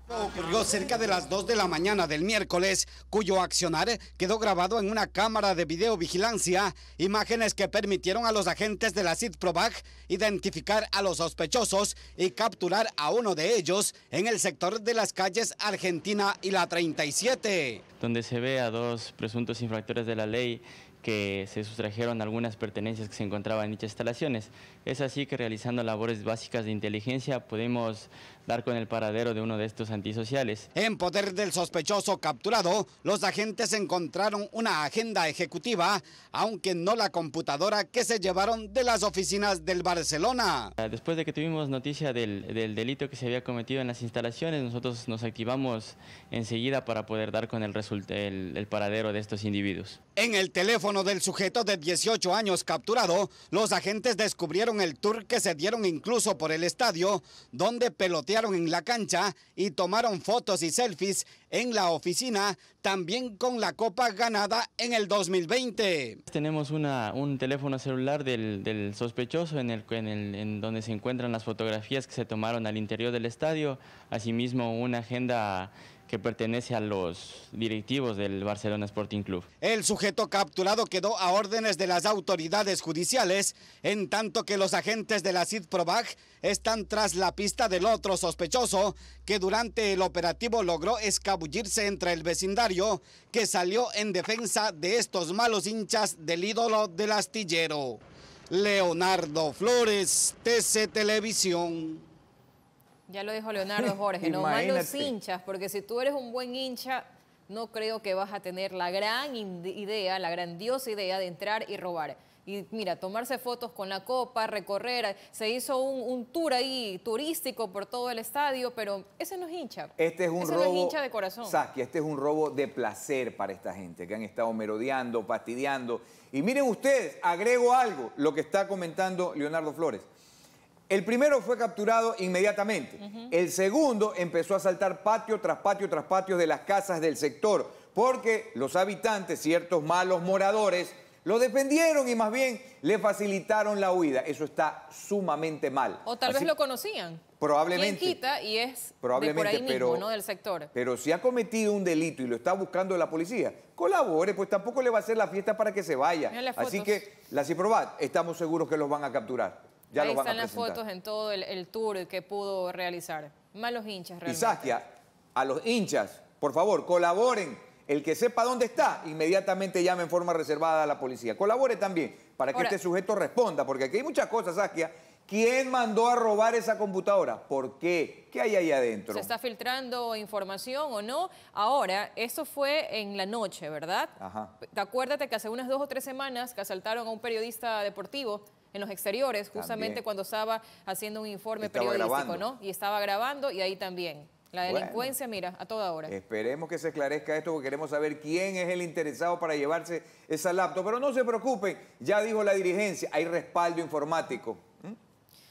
Ocurrió cerca de las 2 de la mañana del miércoles, cuyo accionar quedó grabado en una cámara de videovigilancia, imágenes que permitieron a los agentes de la CIDPROVAG identificar a los sospechosos y capturar a uno de ellos en el sector de las calles Argentina y la 37. Donde se ve a 2 presuntos infractores de la ley que se sustrajeron algunas pertenencias que se encontraban en dichas instalaciones. Es así que realizando labores básicas de inteligencia pudimos dar con el paradero de uno de estos antisociales. En poder del sospechoso capturado, los agentes encontraron una agenda ejecutiva, aunque no la computadora que se llevaron de las oficinas del Barcelona. Después de que tuvimos noticia del delito que se había cometido en las instalaciones, nosotros nos activamos enseguida para poder dar con el paradero de estos individuos. En el teléfono del sujeto de 18 años capturado, los agentes descubrieron el tour que se dieron incluso por el estadio, donde pelotearon en la cancha y tomaron fotos y selfies en la oficina, también con la copa ganada en el 2020. Tenemos un teléfono celular del sospechoso en donde se encuentran las fotografías que se tomaron al interior del estadio, asimismo una agenda que pertenece a los directivos del Barcelona Sporting Club. El sujeto capturado quedó a órdenes de las autoridades judiciales, en tanto que los agentes de la CIDPROVAG están tras la pista del otro sospechoso, que durante el operativo logró escabullirse entre el vecindario, que salió en defensa de estos malos hinchas del ídolo del astillero. Leonardo Flores, TC Televisión. Ya lo dijo Leonardo, Jorge, no más los hinchas, porque si tú eres un buen hincha, no creo que vas a tener la gran idea, la grandiosa idea de entrar y robar. Y mira, tomarse fotos con la copa, recorrer, se hizo un tour ahí turístico por todo el estadio, pero ese no es hincha. Este es un ese robo, no es hincha de corazón. Saskia, este es un robo de placer para esta gente que han estado merodeando, fastidiando. Y miren ustedes, agrego algo, lo que está comentando Leonardo Flores. El primero fue capturado inmediatamente. El segundo empezó a asaltar patio tras patio tras patio de las casas del sector, porque los habitantes, ciertos malos moradores, lo defendieron y más bien le facilitaron la huida. Eso está sumamente mal. O tal vez lo conocían. Probablemente. ¿Quién quita? Y es probablemente, de por ahí mismo, ¿no? Del sector. Pero si ha cometido un delito y lo está buscando la policía, colabore, pues tampoco le va a hacer la fiesta para que se vaya. Así que la Ciprobat, estamos seguros que los van a capturar. Ya ahí los van a están las presentar. fotos en todo el tour que pudo realizar. Malos hinchas, realmente. Y Saskia, a los hinchas, por favor, colaboren. El que sepa dónde está, inmediatamente llame en forma reservada a la policía. Colabore también para que este sujeto responda, porque aquí hay muchas cosas, Saskia. ¿Quién mandó a robar esa computadora? ¿Por qué? ¿Qué hay ahí adentro? ¿Se está filtrando información o no? Ahora, eso fue en la noche, ¿verdad? Ajá. Acuérdate que hace unas 2 o 3 semanas que asaltaron a un periodista deportivo en los exteriores, justamente también. Cuando estaba haciendo un informe Estaba periodístico, grabando. ¿no? Y estaba grabando y ahí también. La delincuencia, mira, a toda hora. Esperemos que se esclarezca esto porque queremos saber quién es el interesado para llevarse esa laptop. Pero no se preocupen, ya dijo la dirigencia, hay respaldo informático.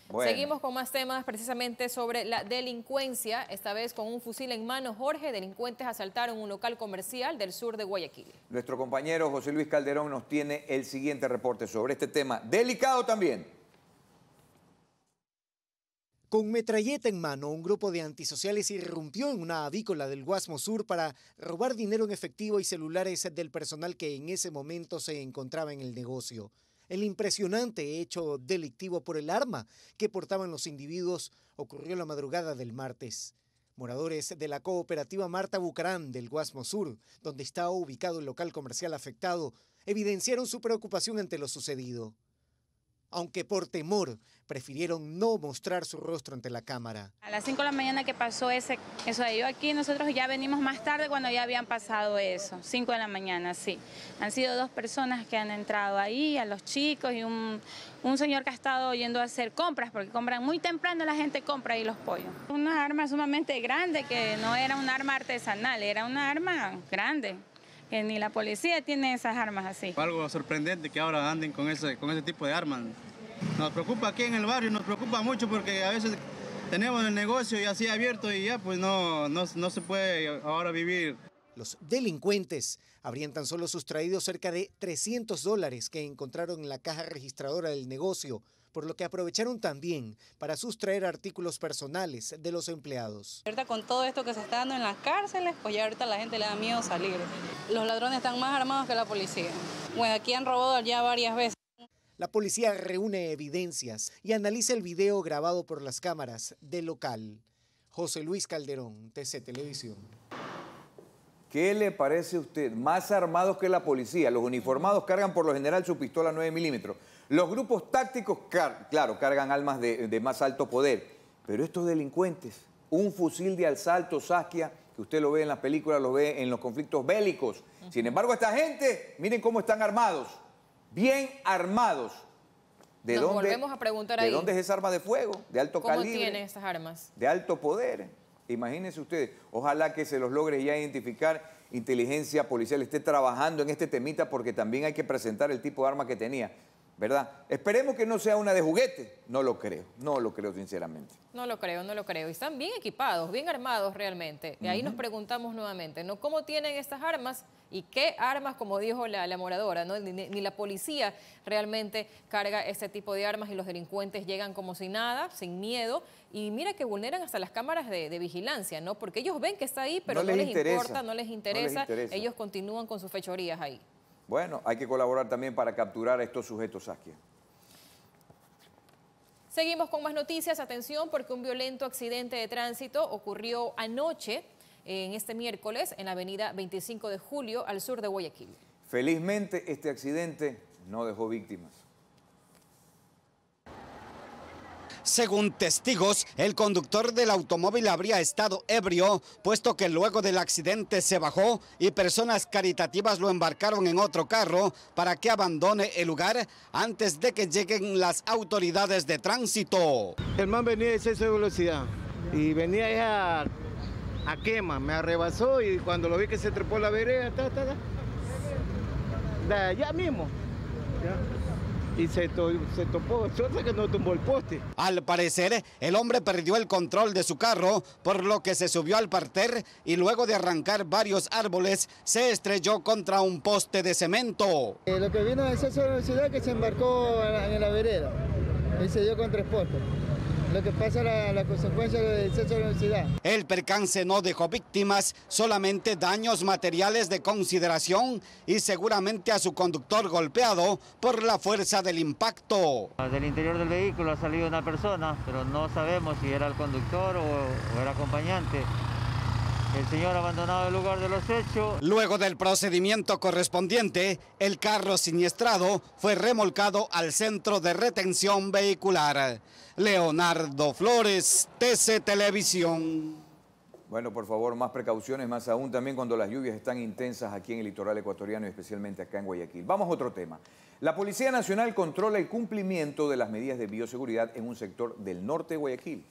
Bueno. Seguimos con más temas precisamente sobre la delincuencia, esta vez con un fusil en mano. Jorge, delincuentes asaltaron un local comercial del sur de Guayaquil. Nuestro compañero José Luis Calderón nos tiene el siguiente reporte sobre este tema, delicado también. Con metralleta en mano, un grupo de antisociales irrumpió en una avícola del Guasmo Sur para robar dinero en efectivo y celulares del personal que en ese momento se encontraba en el negocio. El impresionante hecho delictivo por el arma que portaban los individuos ocurrió la madrugada del martes. Moradores de la cooperativa Marta Bucarán del Guasmo Sur, donde está ubicado el local comercial afectado, evidenciaron su preocupación ante lo sucedido. Aunque por temor prefirieron no mostrar su rostro ante la cámara. A las 5 de la mañana que pasó eso de yo aquí, nosotros ya venimos más tarde cuando ya habían pasado eso, 5 de la mañana, sí. Han sido 2 personas que han entrado ahí, a los chicos y un señor que ha estado yendo a hacer compras, porque compran muy temprano, la gente compra ahí los pollos. Una arma sumamente grande que no era un arma artesanal, era una arma grande. Que ni la policía tiene esas armas así. Algo sorprendente que ahora anden con ese tipo de armas. Nos preocupa aquí en el barrio, nos preocupa mucho porque a veces tenemos el negocio y así abierto y ya pues no se puede ahora vivir. Los delincuentes habrían tan solo sustraído cerca de $300 que encontraron en la caja registradora del negocio, por lo que aprovecharon también para sustraer artículos personales de los empleados. Ahorita con todo esto que se está dando en las cárceles, pues ya ahorita a la gente le da miedo salir. Los ladrones están más armados que la policía. Bueno, aquí han robado ya varias veces. La policía reúne evidencias y analiza el video grabado por las cámaras del local. José Luis Calderón, TC Televisión. ¿Qué le parece a usted? Más armados que la policía. Los uniformados cargan por lo general su pistola 9 milímetros. Los grupos tácticos, claro, cargan armas de más alto poder. Pero estos delincuentes, un fusil de asalto, Saskia, que usted lo ve en las películas, lo ve en los conflictos bélicos. Sin embargo, esta gente, miren cómo están armados. Bien armados. Nos volvemos a preguntar ahí. ¿De dónde es esa arma de fuego? De alto calibre. ¿Cómo tiene esas armas? De alto poder. Imagínense ustedes. Ojalá que se los logre ya identificar. Inteligencia policial esté trabajando en este temita porque también hay que presentar el tipo de arma que tenía. ¿Verdad? Esperemos que no sea una de juguete. No lo creo sinceramente. No lo creo. Y están bien equipados, bien armados realmente. Y ahí nos preguntamos nuevamente, ¿no? ¿Cómo tienen estas armas? ¿Y qué armas, como dijo la moradora, ¿no? Ni la policía realmente carga este tipo de armas y los delincuentes llegan como si nada, sin miedo. Y mira que vulneran hasta las cámaras de vigilancia, ¿no? Porque ellos ven que está ahí, pero no les importa, no les interesa. Ellos continúan con sus fechorías ahí. Bueno, hay que colaborar también para capturar a estos sujetos, Saskia. Seguimos con más noticias. Atención, porque un violento accidente de tránsito ocurrió anoche, en este miércoles, en la avenida 25 de Julio, al sur de Guayaquil. Felizmente, este accidente no dejó víctimas. Según testigos, el conductor del automóvil habría estado ebrio, puesto que luego del accidente se bajó y personas caritativas lo embarcaron en otro carro para que abandone el lugar antes de que lleguen las autoridades de tránsito. El man venía de exceso de velocidad y venía a quema, me arrebasó y cuando lo vi que se trepó la vereda, de allá mismo. ¿Ya? Y se topó, suerte que no tumbó el poste. Al parecer, el hombre perdió el control de su carro, por lo que se subió al parter y luego de arrancar varios árboles, se estrelló contra un poste de cemento. Lo que vino de exceso de velocidad que se embarcó en la vereda y se dio con 3 postes. Lo que pasa es la consecuencia del exceso de velocidad. El percance no dejó víctimas, solamente daños materiales de consideración y seguramente a su conductor golpeado por la fuerza del impacto. Del interior del vehículo ha salido una persona, pero no sabemos si era el conductor o era acompañante. El señor ha abandonado el lugar de los hechos. Luego del procedimiento correspondiente, el carro siniestrado fue remolcado al centro de retención vehicular. Leonardo Flores, TC Televisión. Bueno, por favor, más precauciones, más aún también cuando las lluvias están intensas aquí en el litoral ecuatoriano y especialmente acá en Guayaquil. Vamos a otro tema. La Policía Nacional controla el cumplimiento de las medidas de bioseguridad en un sector del norte de Guayaquil.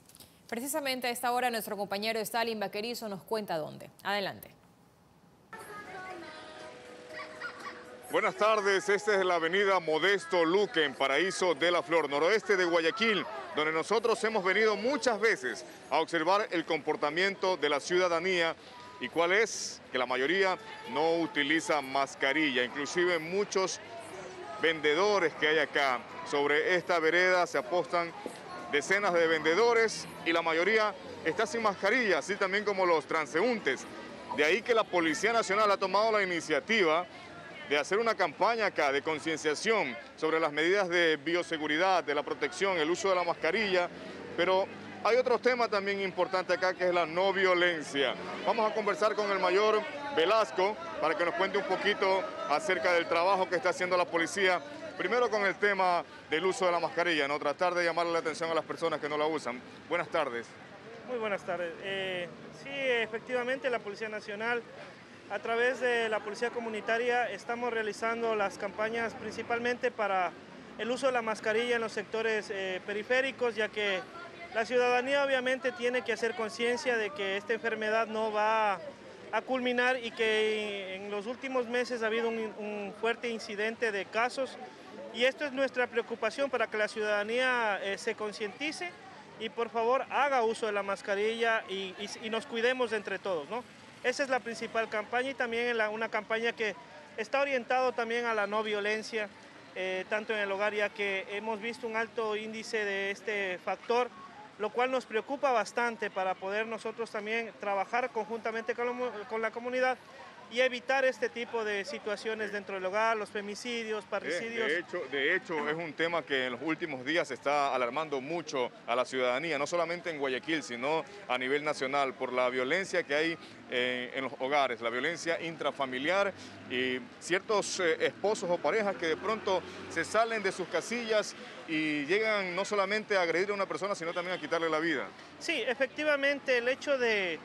Precisamente a esta hora nuestro compañero Stalin Vaquerizo nos cuenta dónde. Adelante. Buenas tardes, esta es la avenida Modesto Luque en Paraíso de la Flor, noroeste de Guayaquil, donde nosotros hemos venido muchas veces a observar el comportamiento de la ciudadanía y cuál es que la mayoría no utiliza mascarilla, inclusive muchos vendedores que hay acá. Sobre esta vereda se apostan decenas de vendedores y la mayoría está sin mascarilla, así también como los transeúntes. De ahí que la Policía Nacional ha tomado la iniciativa de hacer una campaña acá de concienciación sobre las medidas de bioseguridad, de la protección, el uso de la mascarilla, pero hay otro tema también importante acá que es la no violencia. Vamos a conversar con el mayor Velasco para que nos cuente un poquito acerca del trabajo que está haciendo la policía. Primero con el tema del uso de la mascarilla, ¿no? Tratar de llamarle la atención a las personas que no la usan. Buenas tardes. Muy buenas tardes. Sí, efectivamente la Policía Nacional, a través de la Policía Comunitaria, estamos realizando las campañas principalmente para el uso de la mascarilla en los sectores periféricos, ya que la ciudadanía obviamente tiene que hacer conciencia de que esta enfermedad no va a culminar y que en los últimos meses ha habido un fuerte incidente de casos. Y esto es nuestra preocupación para que la ciudadanía se concientice y por favor haga uso de la mascarilla y nos cuidemos entre todos, ¿no? Esa es la principal campaña y también una campaña que está orientada también a la no violencia, tanto en el hogar, ya que hemos visto un alto índice de este factor, lo cual nos preocupa bastante para poder nosotros también trabajar conjuntamente con la comunidad y evitar este tipo de situaciones dentro del hogar, los femicidios, parricidios. De hecho, es un tema que en los últimos días está alarmando mucho a la ciudadanía, no solamente en Guayaquil, sino a nivel nacional, por la violencia que hay en los hogares, la violencia intrafamiliar y ciertos esposos o parejas que de pronto se salen de sus casillas y llegan no solamente a agredir a una persona, sino también a quitarle la vida. Sí, efectivamente, el hecho de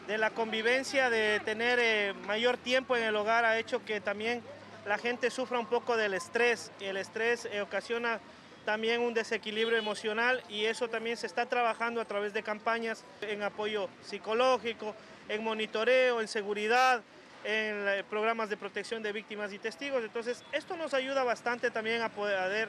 la convivencia, de tener mayor tiempo en el hogar ha hecho que también la gente sufra un poco del estrés. Y el estrés ocasiona también un desequilibrio emocional y eso también se está trabajando a través de campañas en apoyo psicológico, en monitoreo, en seguridad, en programas de protección de víctimas y testigos. Entonces, esto nos ayuda bastante también a poder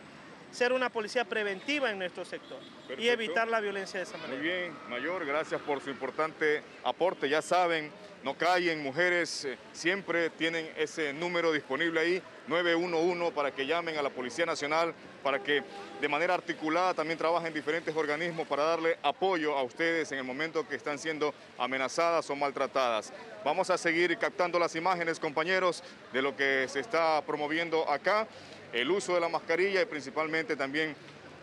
ser una policía preventiva en nuestro sector. Perfecto. Y evitar la violencia de esa manera. Muy bien, mayor, gracias por su importante aporte. Ya saben, no callen, mujeres siempre tienen ese número disponible ahí, 911, para que llamen a la Policía Nacional, para que de manera articulada también trabajen diferentes organismos para darle apoyo a ustedes en el momento que están siendo amenazadas o maltratadas. Vamos a seguir captando las imágenes, compañeros, de lo que se está promoviendo acá. El uso de la mascarilla y principalmente también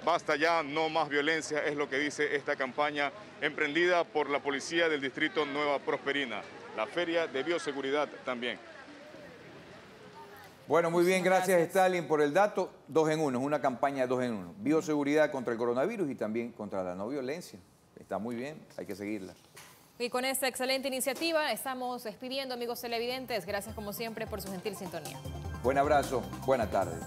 basta ya, no más violencia, es lo que dice esta campaña emprendida por la Policía del Distrito Nueva Prosperina. La Feria de Bioseguridad también. Bueno, muy bien, gracias Stalin por el dato. 2 en 1, es una campaña de 2 en 1. Bioseguridad contra el coronavirus y también contra la no violencia. Está muy bien, hay que seguirla. Y con esta excelente iniciativa estamos despidiendo, amigos televidentes. Gracias como siempre por su gentil sintonía. Buen abrazo, buena tarde.